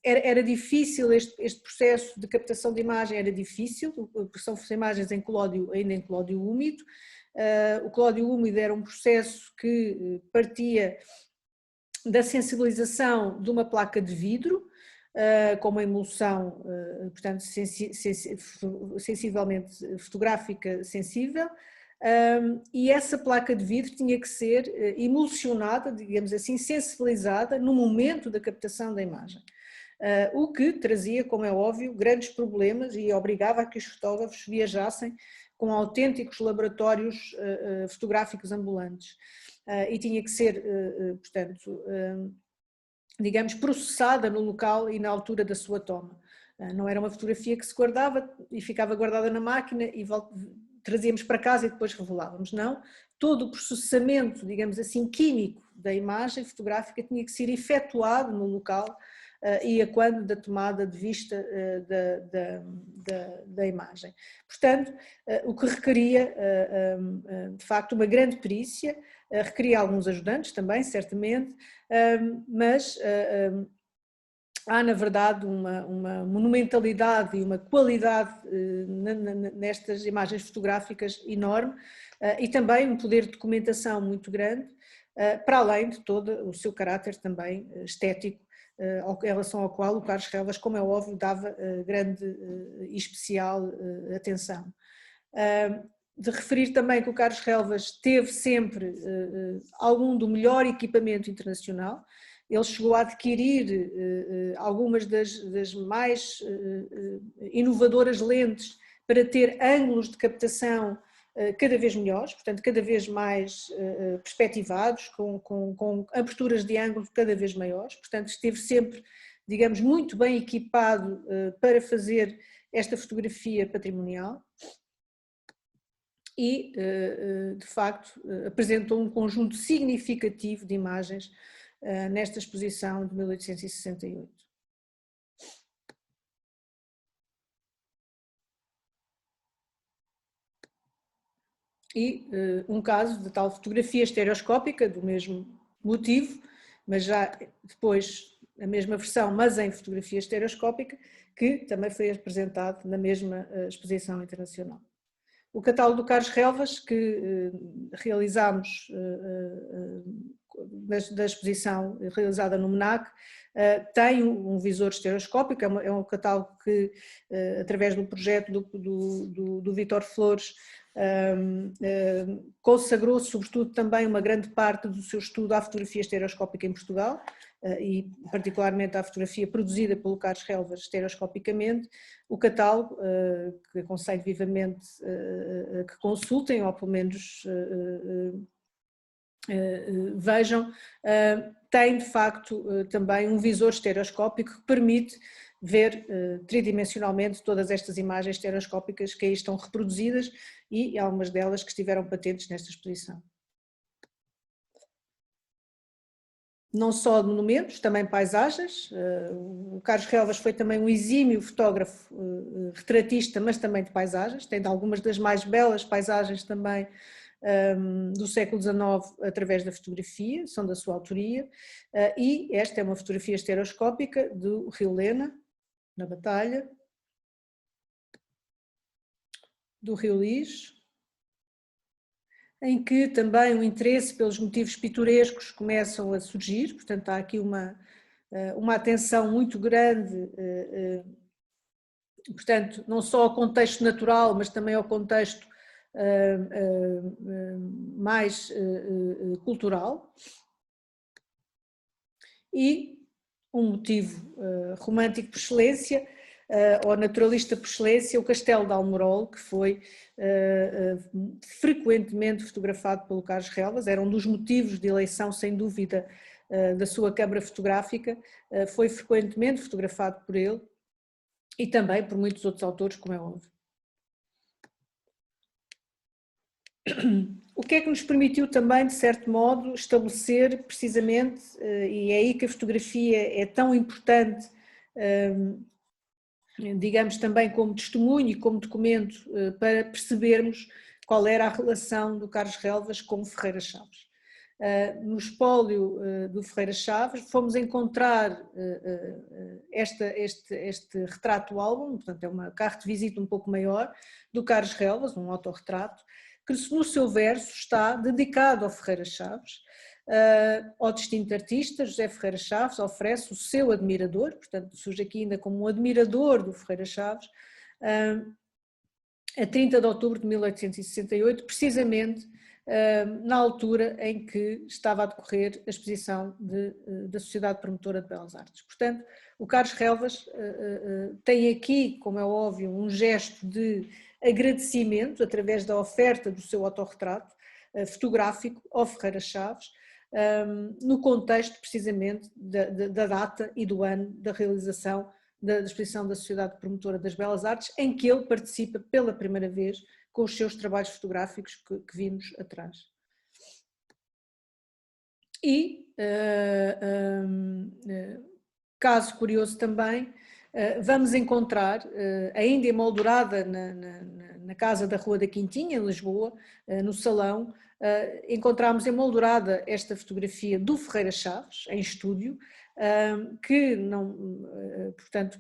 Era difícil este processo de captação de imagem, era difícil, porque são imagens ainda em colódio úmido. O colódio úmido era um processo que partia da sensibilização de uma placa de vidro, com uma emulsão, portanto, sensivelmente fotográfica sensível, e essa placa de vidro tinha que ser emulsionada, digamos assim, sensibilizada no momento da captação da imagem. O que trazia, como é óbvio, grandes problemas e obrigava a que os fotógrafos viajassem com autênticos laboratórios fotográficos ambulantes. E tinha que ser, portanto, digamos, processada no local e na altura da sua toma. Não era uma fotografia que se guardava e ficava guardada na máquina e trazíamos para casa e depois revelávamos, não. Todo o processamento, digamos assim, químico da imagem fotográfica tinha que ser efetuado no local e a quando da tomada de vista da imagem. Portanto, o que requeria, de facto, uma grande perícia, requeria alguns ajudantes também, certamente, mas há, na verdade, uma monumentalidade e uma qualidade nestas imagens fotográficas enorme e também um poder de documentação muito grande, para além de todo o seu caráter também estético, em relação ao qual o Carlos Reves, como é óbvio, dava grande e especial atenção. De referir também que o Carlos Reves teve sempre algum do melhor equipamento internacional. Ele chegou a adquirir algumas das mais inovadoras lentes para ter ângulos de captação cada vez melhores, portanto cada vez mais perspectivados, com aberturas de ângulo cada vez maiores, portanto esteve sempre, digamos, muito bem equipado para fazer esta fotografia patrimonial e, de facto, apresentou um conjunto significativo de imagens nesta exposição de 1868. E um caso de tal fotografia estereoscópica, do mesmo motivo, mas já depois a mesma versão, mas em fotografia estereoscópica, que também foi apresentado na mesma exposição internacional. O catálogo do Carlos Relvas, que realizámos da exposição realizada no MNAC, tem um visor estereoscópico, é um catálogo que, através do projeto do Vítor Flores, consagrou sobretudo também uma grande parte do seu estudo à fotografia estereoscópica em Portugal, e particularmente à fotografia produzida pelo Carlos Relvas estereoscopicamente. O catálogo, que aconselho vivamente que consultem, ou pelo menos vejam, tem de facto também um visor estereoscópico que permite ver tridimensionalmente todas estas imagens estereoscópicas que aí estão reproduzidas, e algumas delas que estiveram patentes nesta exposição. Não só de monumentos, também paisagens. O Carlos Relvas foi também um exímio fotógrafo retratista, mas também de paisagens, tem algumas das mais belas paisagens também do século XIX através da fotografia, são da sua autoria, e esta é uma fotografia estereoscópica do Rio Lena, na Batalha, do Rio Lis, em que também o interesse pelos motivos pitorescos começam a surgir, portanto há aqui uma atenção muito grande, portanto, não só ao contexto natural, mas também ao contexto mais cultural. E um motivo romântico por excelência, ou naturalista por excelência, o Castelo de Almorol, que foi frequentemente fotografado pelo Carlos Relvas, era um dos motivos de eleição, sem dúvida, da sua câmara fotográfica, foi frequentemente fotografado por ele e também por muitos outros autores, como é óbvio. O que é que nos permitiu também, de certo modo, estabelecer precisamente, e é aí que a fotografia é tão importante, digamos também como testemunho e como documento, para percebermos qual era a relação do Carlos Relvas com o Ferreira Chaves. No espólio do Ferreira Chaves fomos encontrar este retrato-álbum, portanto é uma carta de visita um pouco maior, do Carlos Relvas, um autorretrato, que no seu verso está dedicado ao Ferreira Chaves. Ao distinto artista, José Ferreira Chaves oferece o seu admirador, portanto surge aqui ainda como um admirador do Ferreira Chaves, a 30 de outubro de 1868, precisamente na altura em que estava a decorrer a exposição da Sociedade Promotora de Belas Artes. Portanto, o Carlos Relvas tem aqui, como é óbvio, um gesto de agradecimento através da oferta do seu autorretrato fotográfico ao Ferreira Chaves, no contexto precisamente da data e do ano da realização da exposição da Sociedade Promotora das Belas Artes, em que ele participa pela primeira vez com os seus trabalhos fotográficos que vimos atrás. E, caso curioso também, vamos encontrar, ainda emoldurada na casa da Rua da Quintinha, em Lisboa, no salão, encontramos emoldurada esta fotografia do Ferreira Chaves, em estúdio, que não, portanto,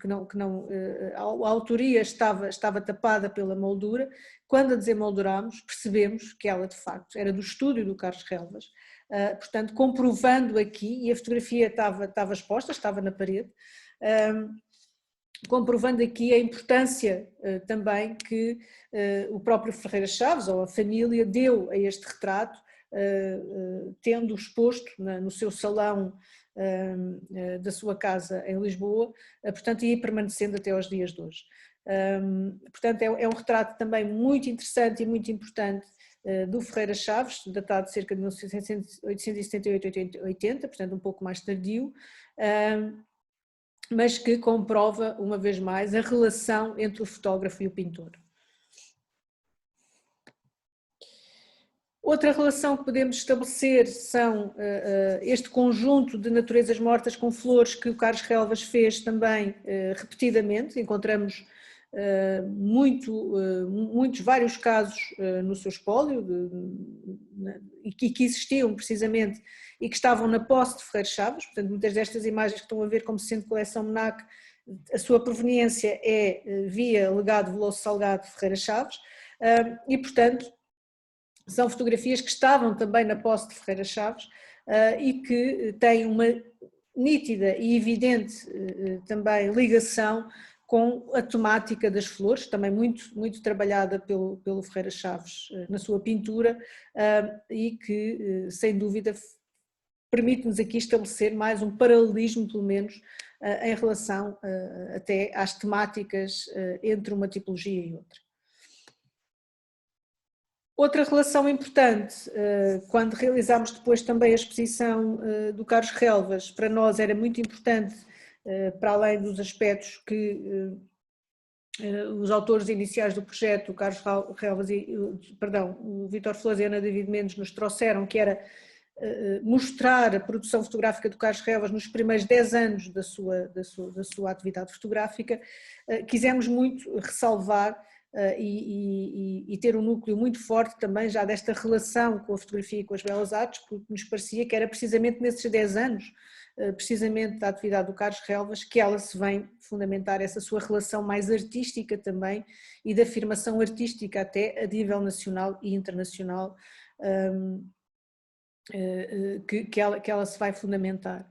a autoria estava tapada pela moldura. Quando a desemoldurámos, percebemos que ela de facto era do estúdio do Carlos Relvas, portanto, comprovando aqui, e a fotografia estava exposta, estava na parede, comprovando aqui a importância também que o próprio Ferreira Chaves, ou a família, deu a este retrato, tendo exposto no seu salão da sua casa em Lisboa, portanto, e permanecendo até aos dias de hoje. Portanto, é um retrato também muito interessante e muito importante do Ferreira Chaves, datado de cerca de 1878-80, portanto um pouco mais tardio, mas que comprova, uma vez mais, a relação entre o fotógrafo e o pintor. Outra relação que podemos estabelecer são este conjunto de naturezas mortas com flores que o Carlos Relvas fez também repetidamente. Encontramos vários casos no seu espólio e que existiam precisamente e que estavam na posse de Ferreira Chaves. Portanto, muitas destas imagens que estão a ver como sendo coleção MNAC, a sua proveniência é via legado Veloso Salgado de Ferreira Chaves. e portanto são fotografias que estavam também na posse de Ferreira Chaves e que têm uma nítida e evidente também ligação com a temática das flores, também muito trabalhada pelo Ferreira Chaves na sua pintura e que, sem dúvida, permite-nos aqui estabelecer mais um paralelismo, pelo menos, em relação até às temáticas entre uma tipologia e outra. Outra relação importante, quando realizámos depois também a exposição do Carlos Relvas, para nós era muito importante, para além dos aspectos que os autores iniciais do projeto, o Carlos Relvas o Vítor Flores e a Ana David Mendes nos trouxeram, que era mostrar a produção fotográfica do Carlos Relvas nos primeiros 10 anos da sua atividade fotográfica. Quisemos muito ressalvar e ter um núcleo muito forte também já desta relação com a fotografia e com as belas artes, porque nos parecia que era precisamente nesses 10 anos, precisamente da atividade do Carlos Relvas, que ela se vem fundamentar essa sua relação mais artística também e de afirmação artística até a nível nacional e internacional, que ela se vai fundamentar.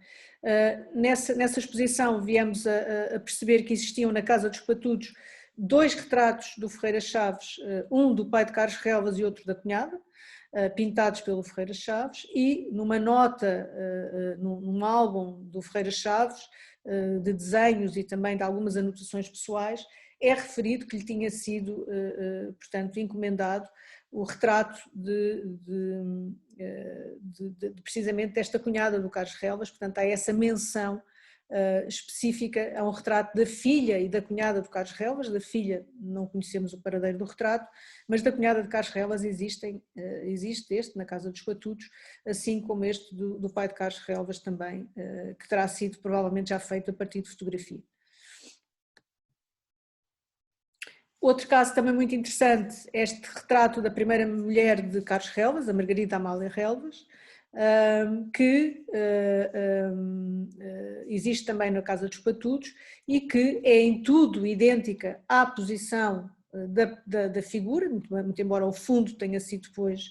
Nessa exposição viemos a perceber que existiam na Casa dos Patudos 2 retratos do Ferreira Chaves, um do pai de Carlos Relvas e outro da cunhada, pintados pelo Ferreira Chaves, e numa nota, num álbum do Ferreira Chaves, de desenhos e também de algumas anotações pessoais, é referido que lhe tinha sido, portanto, encomendado o retrato precisamente desta cunhada do Carlos Relvas, portanto há essa menção específica, a um retrato da filha e da cunhada do Carlos Relvas. Da filha não conhecemos o paradeiro do retrato, mas da cunhada de Carlos Relvas existe este na Casa dos Patudos, assim como este do pai de Carlos Relvas também, que terá sido provavelmente já feito a partir de fotografia. Outro caso também muito interessante, este retrato da primeira mulher de Carlos Relvas, a Margarida Amália Relvas, que existe também na Casa dos Patudos e que é em tudo idêntica à posição da figura, muito embora o fundo tenha sido depois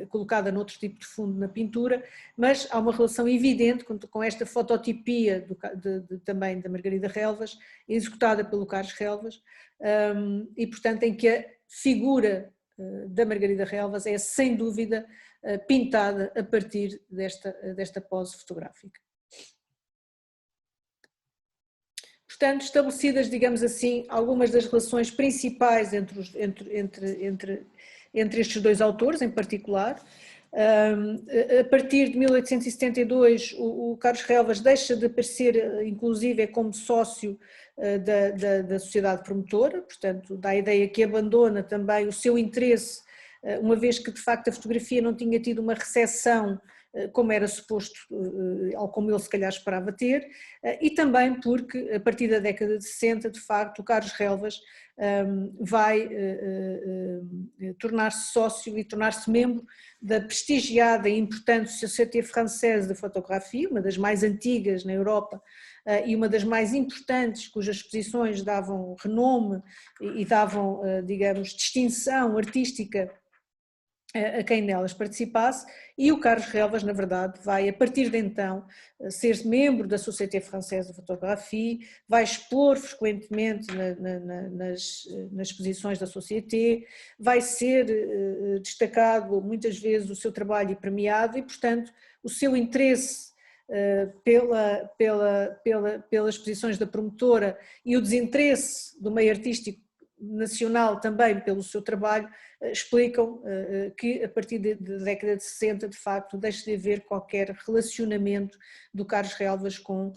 colocada noutro tipo de fundo na pintura, mas há uma relação evidente com esta fototipia também da Margarida Relvas, executada pelo Carlos Relvas, e portanto em que a figura da Margarida Relvas é sem dúvida pintada a partir desta pose fotográfica. Portanto, estabelecidas, digamos assim, algumas das relações principais entre estes 2 autores em particular. A partir de 1872 o Carlos Relvas deixa de aparecer inclusive como sócio da sociedade promotora, portanto dá a ideia que abandona também o seu interesse, uma vez que de facto a fotografia não tinha tido uma recepção como era suposto, ou como ele se calhar esperava ter, e também porque a partir da década de 60, de facto, o Carlos Relvas vai tornar-se sócio e tornar-se membro da prestigiada e importante Société Française de Photographie, uma das mais antigas na Europa e uma das mais importantes, cujas exposições davam renome e davam, digamos, distinção artística a quem nelas participasse, e o Carlos Relvas, na verdade, vai a partir de então ser membro da Société Française de Photographie, vai expor frequentemente nas exposições da Société, vai ser destacado muitas vezes o seu trabalho e premiado, e portanto o seu interesse pelas exposições da promotora e o desinteresse do meio artístico nacional também pelo seu trabalho, explicam que a partir da década de 60, de facto, deixa de haver qualquer relacionamento do Carlos Relvas com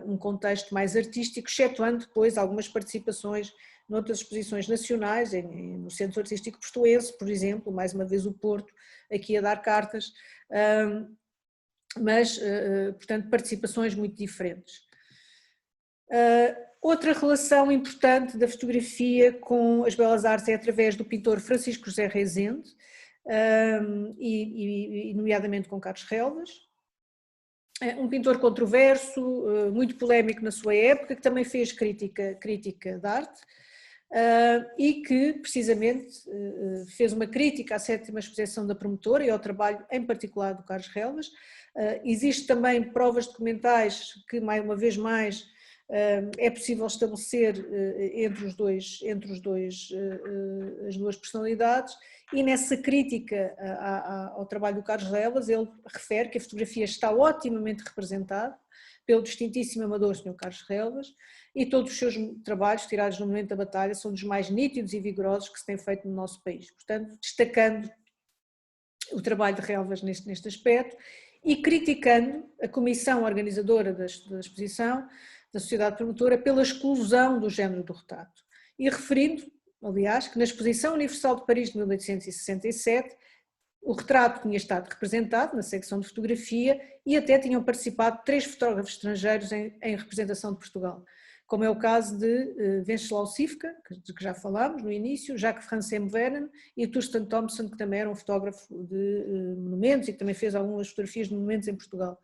um contexto mais artístico, excetuando depois algumas participações noutras exposições nacionais, no Centro Artístico Portuense, por exemplo, mais uma vez o Porto, aqui a dar cartas, mas, portanto, participações muito diferentes. Outra relação importante da fotografia com as belas artes é através do pintor Francisco José Rezende, e nomeadamente com Carlos Relvas, um pintor controverso, muito polémico na sua época, que também fez crítica de arte, e que precisamente fez uma crítica à 7ª exposição da promotora e ao trabalho em particular do Carlos Relvas. Existe também provas documentais que, uma vez mais, é possível estabelecer entre as duas personalidades, e nessa crítica ao trabalho do Carlos Relvas ele refere que a fotografia está otimamente representada pelo distintíssimo amador Sr. Carlos Relvas, e todos os seus trabalhos tirados no momento da batalha são dos mais nítidos e vigorosos que se têm feito no nosso país. Portanto, destacando o trabalho de Relvas neste aspecto e criticando a comissão organizadora da exposição, da Sociedade Promotora, pela exclusão do género do retrato. E referindo, aliás, que na Exposição Universal de Paris de 1867, o retrato tinha estado representado na secção de fotografia e até tinham participado 3 fotógrafos estrangeiros em representação de Portugal, como é o caso de Venceslau Sifka, de que já falámos no início, Jacques Francem Venen e Thorsten Thompson, que também era um fotógrafo de monumentos e que também fez algumas fotografias de monumentos em Portugal.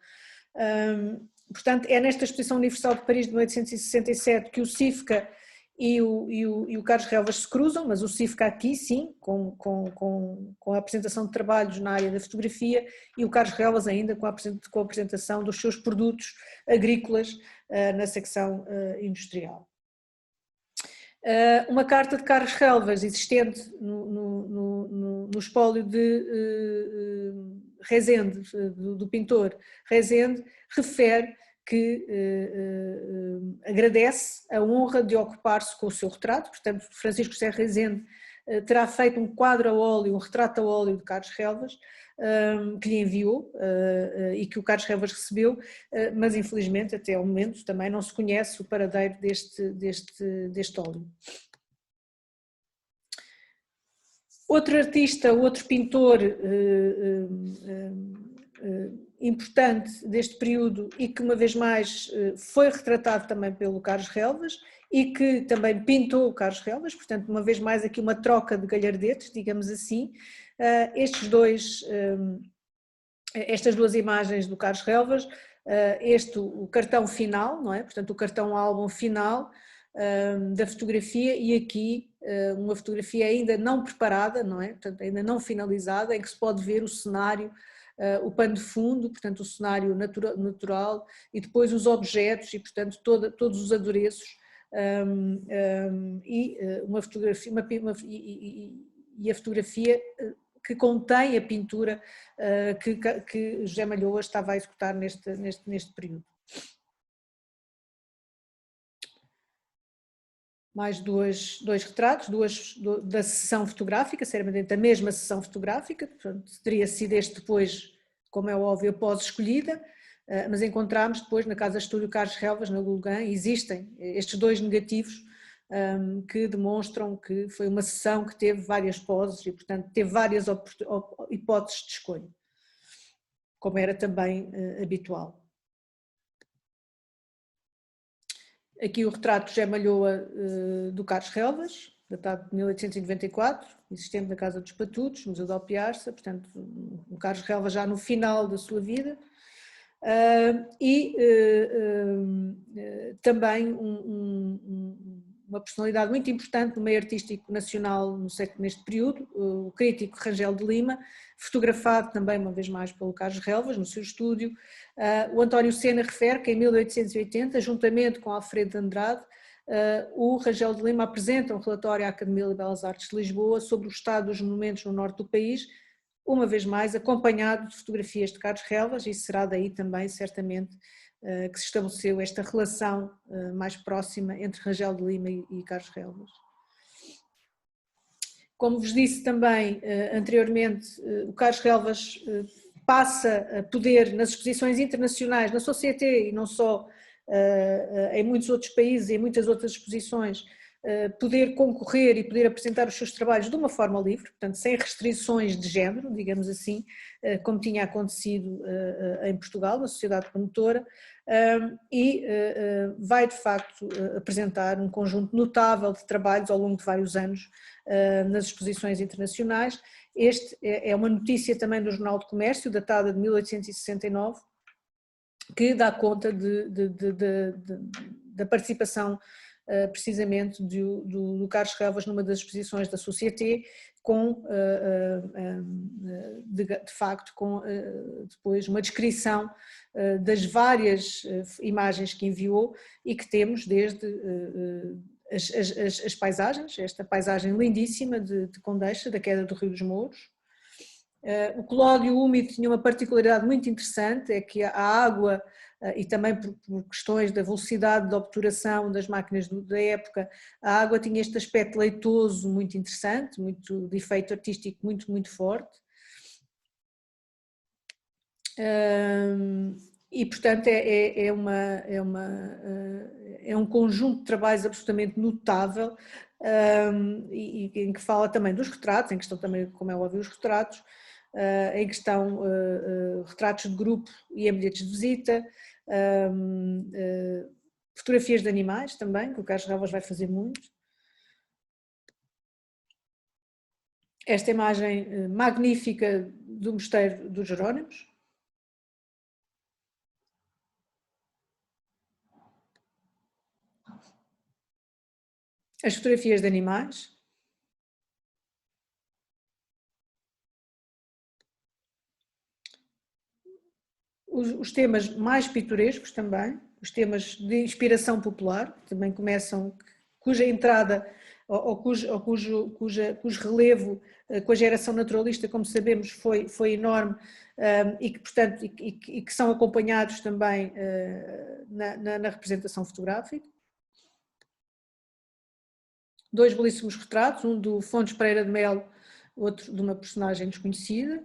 Portanto, é nesta Exposição Universal de Paris de 1867 que o Sifka e o Carlos Relvas se cruzam, mas o Sifka aqui sim, com a apresentação de trabalhos na área da fotografia, e o Carlos Relvas ainda com a apresentação dos seus produtos agrícolas na secção industrial. Uma carta de Carlos Relvas existente no espólio de Rezende, do pintor Rezende, refere que agradece a honra de ocupar-se com o seu retrato. Portanto, Francisco José Rezende terá feito um quadro a óleo, um retrato a óleo de Carlos Relvas, que lhe enviou e que o Carlos Relvas recebeu, mas infelizmente até ao momento também não se conhece o paradeiro deste óleo. Outro artista, outro pintor importante deste período e que uma vez mais foi retratado também pelo Carlos Relvas e que também pintou o Carlos Relvas, portanto uma vez mais aqui uma troca de galhardetes, digamos assim. Estas duas imagens do Carlos Relvas, o cartão final, não é? Portanto o cartão álbum final da fotografia, e aqui uma fotografia ainda não preparada, não é? Portanto ainda não finalizada, em que se pode ver o cenário, o pano de fundo, portanto o cenário natural e depois os objetos e portanto todos os adereços e uma fotografia, e a fotografia que contém a pintura que José Malhoa estava a executar neste período. Mais dois retratos, da sessão fotográfica, seriamente a mesma sessão fotográfica, portanto, teria sido este depois, como é óbvio, após escolhida, mas encontramos depois na Casa Estúdio Carlos Relvas, na Gulbenkian, existem estes 2 negativos que demonstram que foi uma sessão que teve várias poses e, portanto, teve várias hipóteses de escolha, como era também habitual. Aqui o retrato de José Malhoa do Carlos Relvas, datado de 1894, existente na Casa dos Patutos, Museu de Alpiarça, portanto o Carlos Relvas já no final da sua vida, também uma personalidade muito importante no meio artístico nacional neste período, o crítico Rangel de Lima, fotografado também uma vez mais pelo Carlos Relvas no seu estúdio. O António Sena refere que em 1880, juntamente com Alfredo de Andrade, o Rangel de Lima apresenta um relatório à Academia de Belas Artes de Lisboa sobre o estado dos monumentos no norte do país, uma vez mais acompanhado de fotografias de Carlos Relvas, e será daí também certamente que se estabeleceu esta relação mais próxima entre Rangel de Lima e Carlos Relvas. Como vos disse também anteriormente, o Carlos Relvas passa a poder, nas exposições internacionais, na Société e não só, em muitos outros países e em muitas outras exposições, poder concorrer e poder apresentar os seus trabalhos de uma forma livre, portanto sem restrições de género, digamos assim, como tinha acontecido em Portugal, na Sociedade Promotora, e vai de facto apresentar um conjunto notável de trabalhos ao longo de vários anos nas exposições internacionais. Este é uma notícia também do Jornal de Comércio, datada de 1869, que dá conta da participação precisamente do Carlos Relvas numa das exposições da Société, com, de facto, com depois uma descrição das várias imagens que enviou e que temos desde as paisagens, esta paisagem lindíssima de Condeixa, da queda do Rio dos Mouros. O colódio úmido tinha uma particularidade muito interessante, é que a água, e também por questões da velocidade de obturação das máquinas da época, a água tinha este aspecto leitoso muito interessante, muito, de efeito artístico muito, muito forte. E portanto é um conjunto de trabalhos absolutamente notável, e em que fala também dos retratos, em que estão também, como é óbvio, os retratos, em que estão retratos de grupo e em bilhetes de visita, fotografias de animais também, que o Carlos Relvas vai fazer muito. Esta imagem magnífica do Mosteiro dos Jerónimos. As fotografias de animais. Os temas mais pitorescos também, os temas de inspiração popular, também começam, cuja entrada ou cujo relevo com a geração naturalista, como sabemos, foi enorme, e que, portanto, e que são acompanhados também na representação fotográfica. Dois belíssimos retratos, um do Fontes Pereira de Melo, outro de uma personagem desconhecida.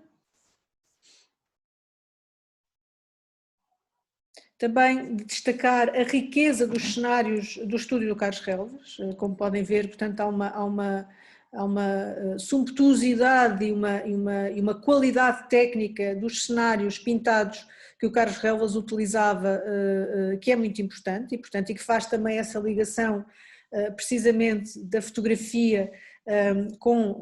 Também destacar a riqueza dos cenários do estúdio do Carlos Relvas, como podem ver, portanto há uma sumptuosidade e uma qualidade técnica dos cenários pintados que o Carlos Relvas utilizava, que é muito importante, e portanto e que faz também essa ligação precisamente da fotografia com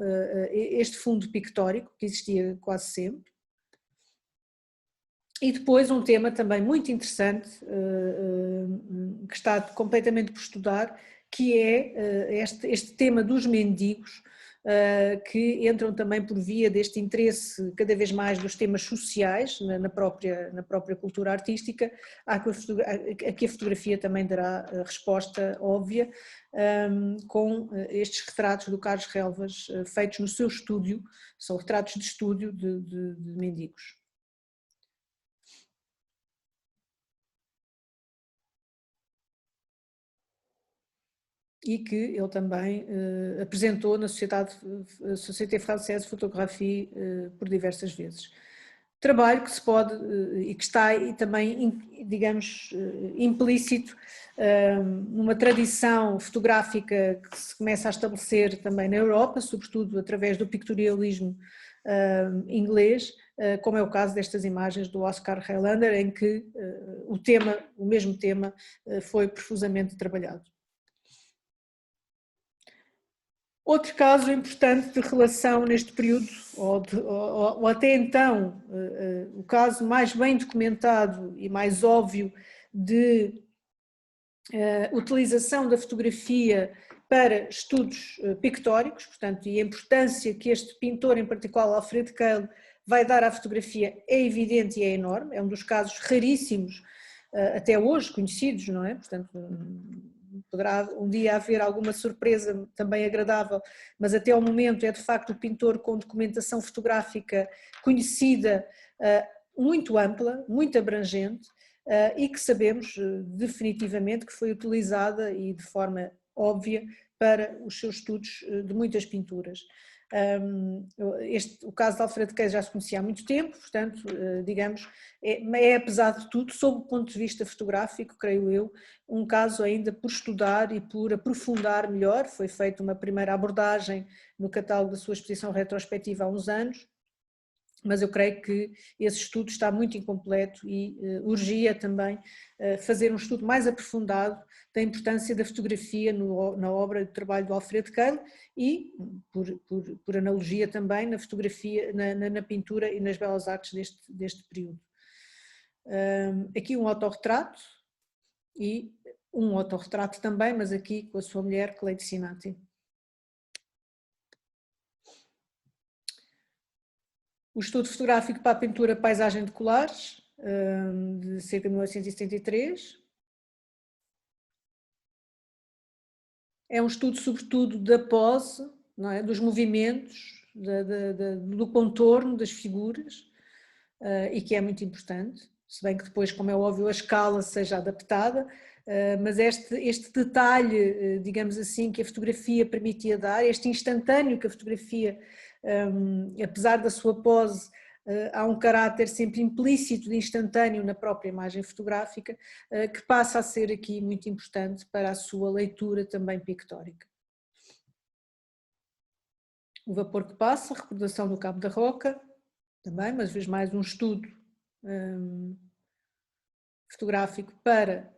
este fundo pictórico que existia quase sempre. E depois um tema também muito interessante, que está completamente por estudar, que é este tema dos mendigos, que entram também por via deste interesse cada vez mais dos temas sociais na própria cultura artística, a que a fotografia também dará resposta óbvia, com estes retratos do Carlos Relvas feitos no seu estúdio, são retratos de estúdio de mendigos. E que ele também apresentou na Société Française de Photographie por diversas vezes. Trabalho que se pode e que está e também, digamos, implícito numa tradição fotográfica que se começa a estabelecer também na Europa, sobretudo através do pictorialismo inglês, como é o caso destas imagens do Oscar Highlander, em que o mesmo tema foi profusamente trabalhado. Outro caso importante de relação neste período, ou até então, o caso mais bem documentado e mais óbvio de utilização da fotografia para estudos pictóricos, portanto, e a importância que este pintor, em particular Alfred Keil, vai dar à fotografia é evidente e é enorme, é um dos casos raríssimos, até hoje conhecidos, não é? Portanto, poderá um dia haver alguma surpresa também agradável, mas até ao momento é de facto o pintor com documentação fotográfica conhecida, muito ampla, muito abrangente, e que sabemos definitivamente que foi utilizada e de forma óbvia para os seus estudos de muitas pinturas. O caso de Alfred Keil já se conhecia há muito tempo, portanto, digamos, apesar de tudo, sob o ponto de vista fotográfico, creio eu, um caso ainda por estudar e por aprofundar melhor. Foi feita uma primeira abordagem no catálogo da sua exposição retrospectiva há uns anos, mas eu creio que esse estudo está muito incompleto e urgia também fazer um estudo mais aprofundado da importância da fotografia na obra de trabalho do Alfred Keil e, por analogia também, na fotografia, na pintura e nas belas artes deste período. Aqui um autorretrato e um autorretrato também, mas aqui com a sua mulher, Cleide Sinati. O estudo fotográfico para a pintura Paisagem de Colares, de cerca de 1973. É um estudo sobretudo da pose, não é? Dos movimentos, do contorno das figuras, e que é muito importante, se bem que depois, como é óbvio, a escala seja adaptada, mas este detalhe, digamos assim, que a fotografia permitia dar, este instantâneo que a fotografia, apesar da sua pose, há um caráter sempre implícito de instantâneo na própria imagem fotográfica, que passa a ser aqui muito importante para a sua leitura também pictórica. O vapor que passa, recordação do Cabo da Roca, também, mas vez mais um estudo fotográfico para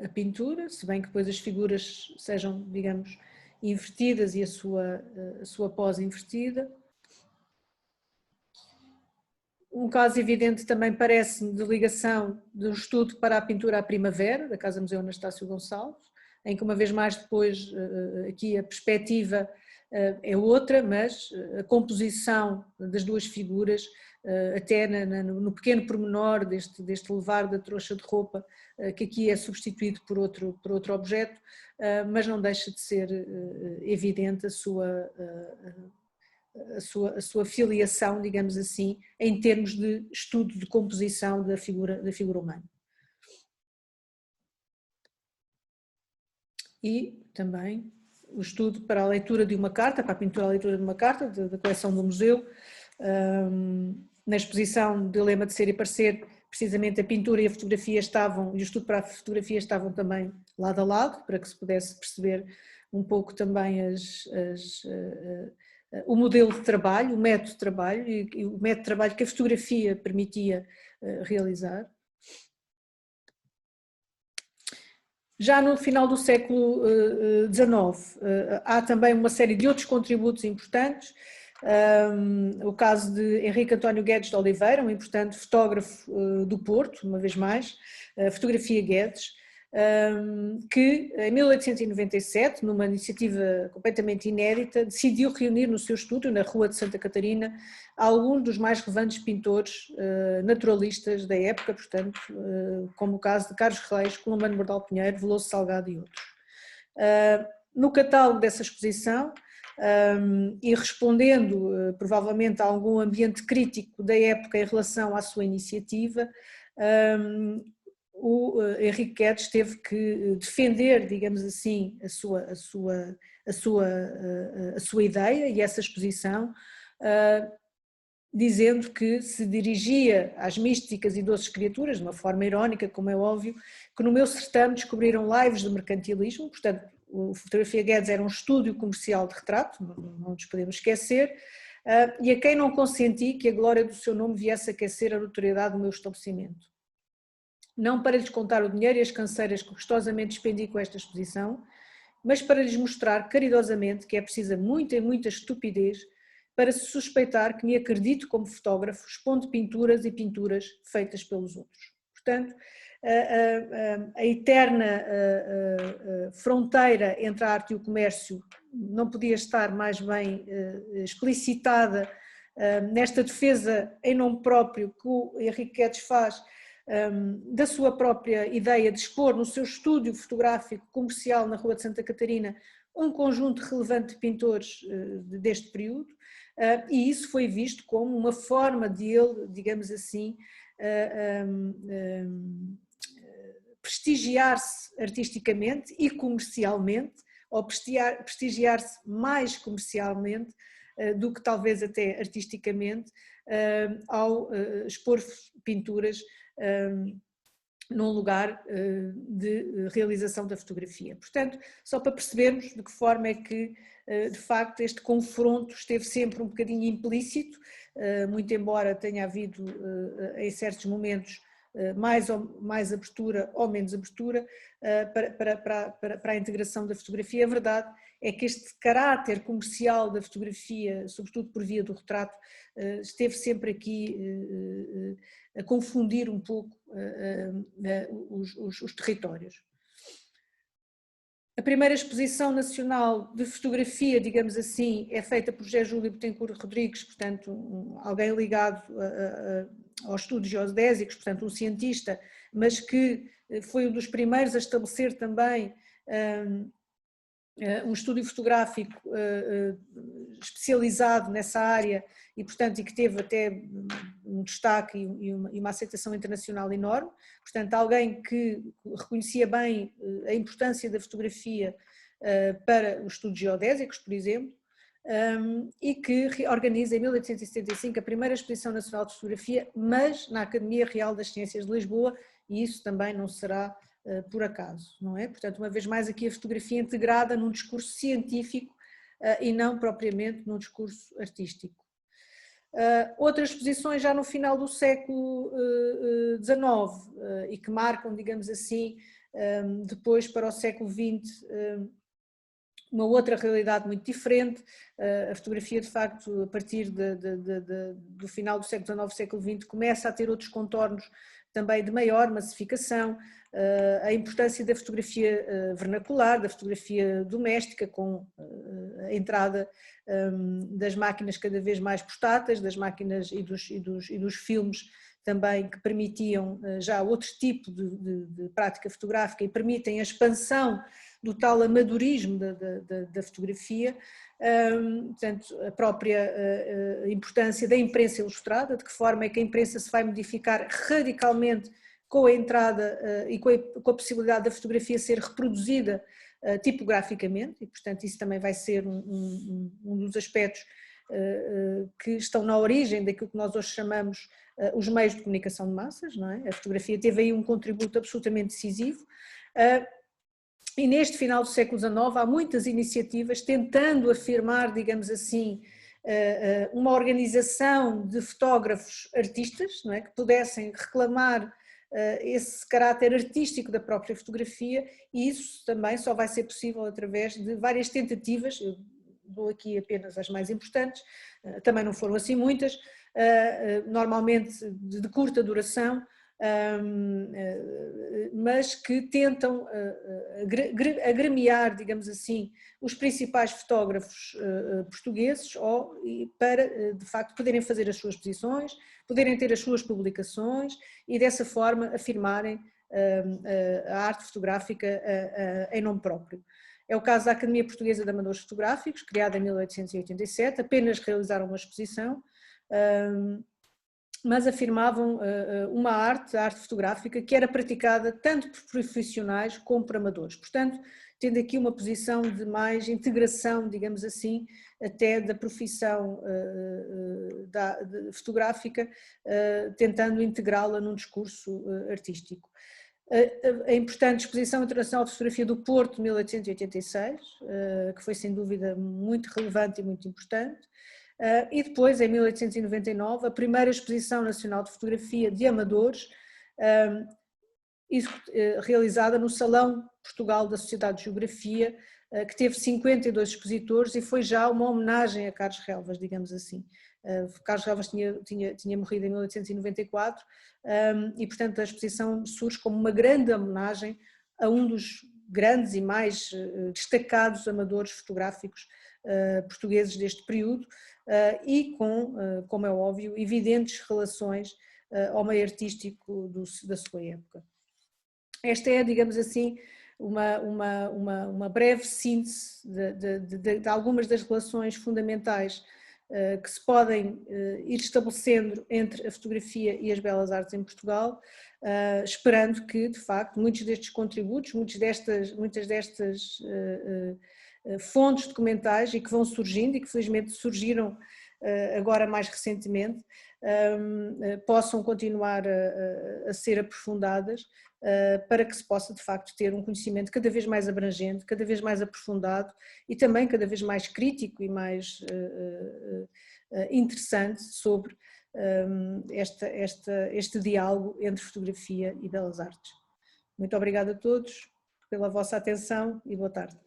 a pintura, se bem que depois as figuras sejam, digamos, invertidas e a sua pose invertida. Um caso evidente também parece-me de ligação do estudo para a pintura à primavera, da Casa Museu Anastácio Gonçalves, em que uma vez mais depois aqui a perspectiva é outra, mas a composição das duas figuras, até no pequeno pormenor deste levar da trouxa de roupa, que aqui é substituído por outro objeto, mas não deixa de ser evidente a sua filiação, digamos assim, em termos de estudo de composição da figura humana. E também o estudo para a leitura de uma carta, para a pintura à leitura de uma carta, da coleção do museu, na exposição de Lema de Ser e Parecer, precisamente a pintura e a fotografia estavam, e o estudo para a fotografia estavam também lado a lado, para que se pudesse perceber um pouco também o modelo de trabalho, o método de trabalho e o método de trabalho que a fotografia permitia realizar. Já no final do século XIX há também uma série de outros contributos importantes, o caso de Henrique António Guedes de Oliveira, um importante fotógrafo do Porto, uma vez mais, fotografia Guedes, que em 1897, numa iniciativa completamente inédita, decidiu reunir no seu estúdio, na Rua de Santa Catarina, alguns dos mais relevantes pintores naturalistas da época, portanto, como o caso de Carlos Reis, Colomano Bordal Pinheiro, Veloso Salgado e outros. No catálogo dessa exposição, e respondendo provavelmente a algum ambiente crítico da época em relação à sua iniciativa, o Henrique Guedes teve que defender, digamos assim, a sua ideia e essa exposição, dizendo que se dirigia às místicas e doces criaturas, de uma forma irónica, como é óbvio, que no meu certame descobriram lives de mercantilismo, portanto, o Fotografia Guedes era um estúdio comercial de retrato, não nos podemos esquecer, e a quem não consenti que a glória do seu nome viesse a aquecer a notoriedade do meu estabelecimento. Não para lhes contar o dinheiro e as canseiras que gostosamente despendi com esta exposição, mas para lhes mostrar caridosamente que é precisa muita e muita estupidez para se suspeitar que me acredito como fotógrafo expondo pinturas e pinturas feitas pelos outros. Portanto, a eterna fronteira entre a arte e o comércio não podia estar mais bem explicitada nesta defesa em nome próprio que o Henrique Guedes faz da sua própria ideia de expor no seu estúdio fotográfico comercial na Rua de Santa Catarina um conjunto relevante de pintores deste período, e isso foi visto como uma forma de ele, digamos assim, prestigiar-se artisticamente e comercialmente, ou prestigiar-se mais comercialmente do que talvez até artisticamente, ao expor pinturas num lugar de realização da fotografia. Portanto, só para percebermos de que forma é que, de facto, este confronto esteve sempre um bocadinho implícito, muito embora tenha havido, em certos momentos, mais abertura ou menos abertura para a integração da fotografia. A verdade é que este caráter comercial da fotografia, sobretudo por via do retrato, esteve sempre aqui a confundir um pouco os territórios. A primeira exposição nacional de fotografia, digamos assim, é feita por José Júlio Betancourt Rodrigues, portanto, alguém ligado aos estudos geodésicos, portanto, um cientista, mas que foi um dos primeiros a estabelecer também um estúdio fotográfico especializado nessa área e, portanto, e que teve até um destaque e uma aceitação internacional enorme. Portanto, alguém que reconhecia bem a importância da fotografia para os estudos geodésicos, por exemplo, e que organiza em 1875 a primeira Exposição Nacional de Fotografia, mas na Academia Real das Ciências de Lisboa, e isso também não será por acaso, não é? Portanto, uma vez mais aqui a fotografia integrada num discurso científico e não propriamente num discurso artístico. Outras exposições já no final do século XIX e que marcam, digamos assim, depois para o século XX, uma outra realidade muito diferente. A fotografia, de facto, a partir do final do século XIX, século XX, começa a ter outros contornos também de maior massificação, a importância da fotografia vernacular, da fotografia doméstica, com a entrada das máquinas cada vez mais portáteis, das máquinas e dos filmes também que permitiam já outro tipo de prática fotográfica e permitem a expansão do tal amadorismo da fotografia, portanto, a própria importância da imprensa ilustrada, de que forma é que a imprensa se vai modificar radicalmente com a entrada e com a possibilidade da fotografia ser reproduzida tipograficamente, e portanto isso também vai ser um dos aspectos que estão na origem daquilo que nós hoje chamamos os meios de comunicação de massas, não é? A fotografia teve aí um contributo absolutamente decisivo. E neste final do século XIX há muitas iniciativas tentando afirmar, digamos assim, uma organização de fotógrafos artistas, não é? Que pudessem reclamar esse caráter artístico da própria fotografia, e isso também só vai ser possível através de várias tentativas. Eu dou aqui apenas as mais importantes, também não foram assim muitas, normalmente de curta duração, mas que tentam agremiar, digamos assim, os principais fotógrafos portugueses para, de facto, poderem fazer as suas exposições, poderem ter as suas publicações e, dessa forma, afirmarem a arte fotográfica em nome próprio. É o caso da Academia Portuguesa de Amadores Fotográficos, criada em 1887, apenas realizaram uma exposição, mas afirmavam uma arte, a arte fotográfica, que era praticada tanto por profissionais como por amadores. Portanto, tendo aqui uma posição de mais integração, digamos assim, até da profissão fotográfica, tentando integrá-la num discurso artístico. A importante Exposição Internacional de Fotografia do Porto, 1886, que foi sem dúvida muito relevante e muito importante. E depois, em 1899, a primeira Exposição Nacional de Fotografia de Amadores, realizada no Salão Portugal da Sociedade de Geografia, que teve 52 expositores e foi já uma homenagem a Carlos Relvas, digamos assim. Carlos Relvas tinha morrido em 1894 e, portanto, a exposição surge como uma grande homenagem a um dos grandes e mais destacados amadores fotográficos portugueses deste período, e com, como é óbvio, evidentes relações ao meio artístico da sua época. Esta é, digamos assim, uma breve síntese de algumas das relações fundamentais que se podem ir estabelecendo entre a fotografia e as belas artes em Portugal, esperando que, de facto, muitos destes contributos, muitas destas fontes documentais e que vão surgindo e que felizmente surgiram agora mais recentemente, possam continuar a ser aprofundadas para que se possa de facto ter um conhecimento cada vez mais abrangente, cada vez mais aprofundado e também cada vez mais crítico e mais interessante sobre este diálogo entre fotografia e belas artes. Muito obrigada a todos pela vossa atenção e boa tarde.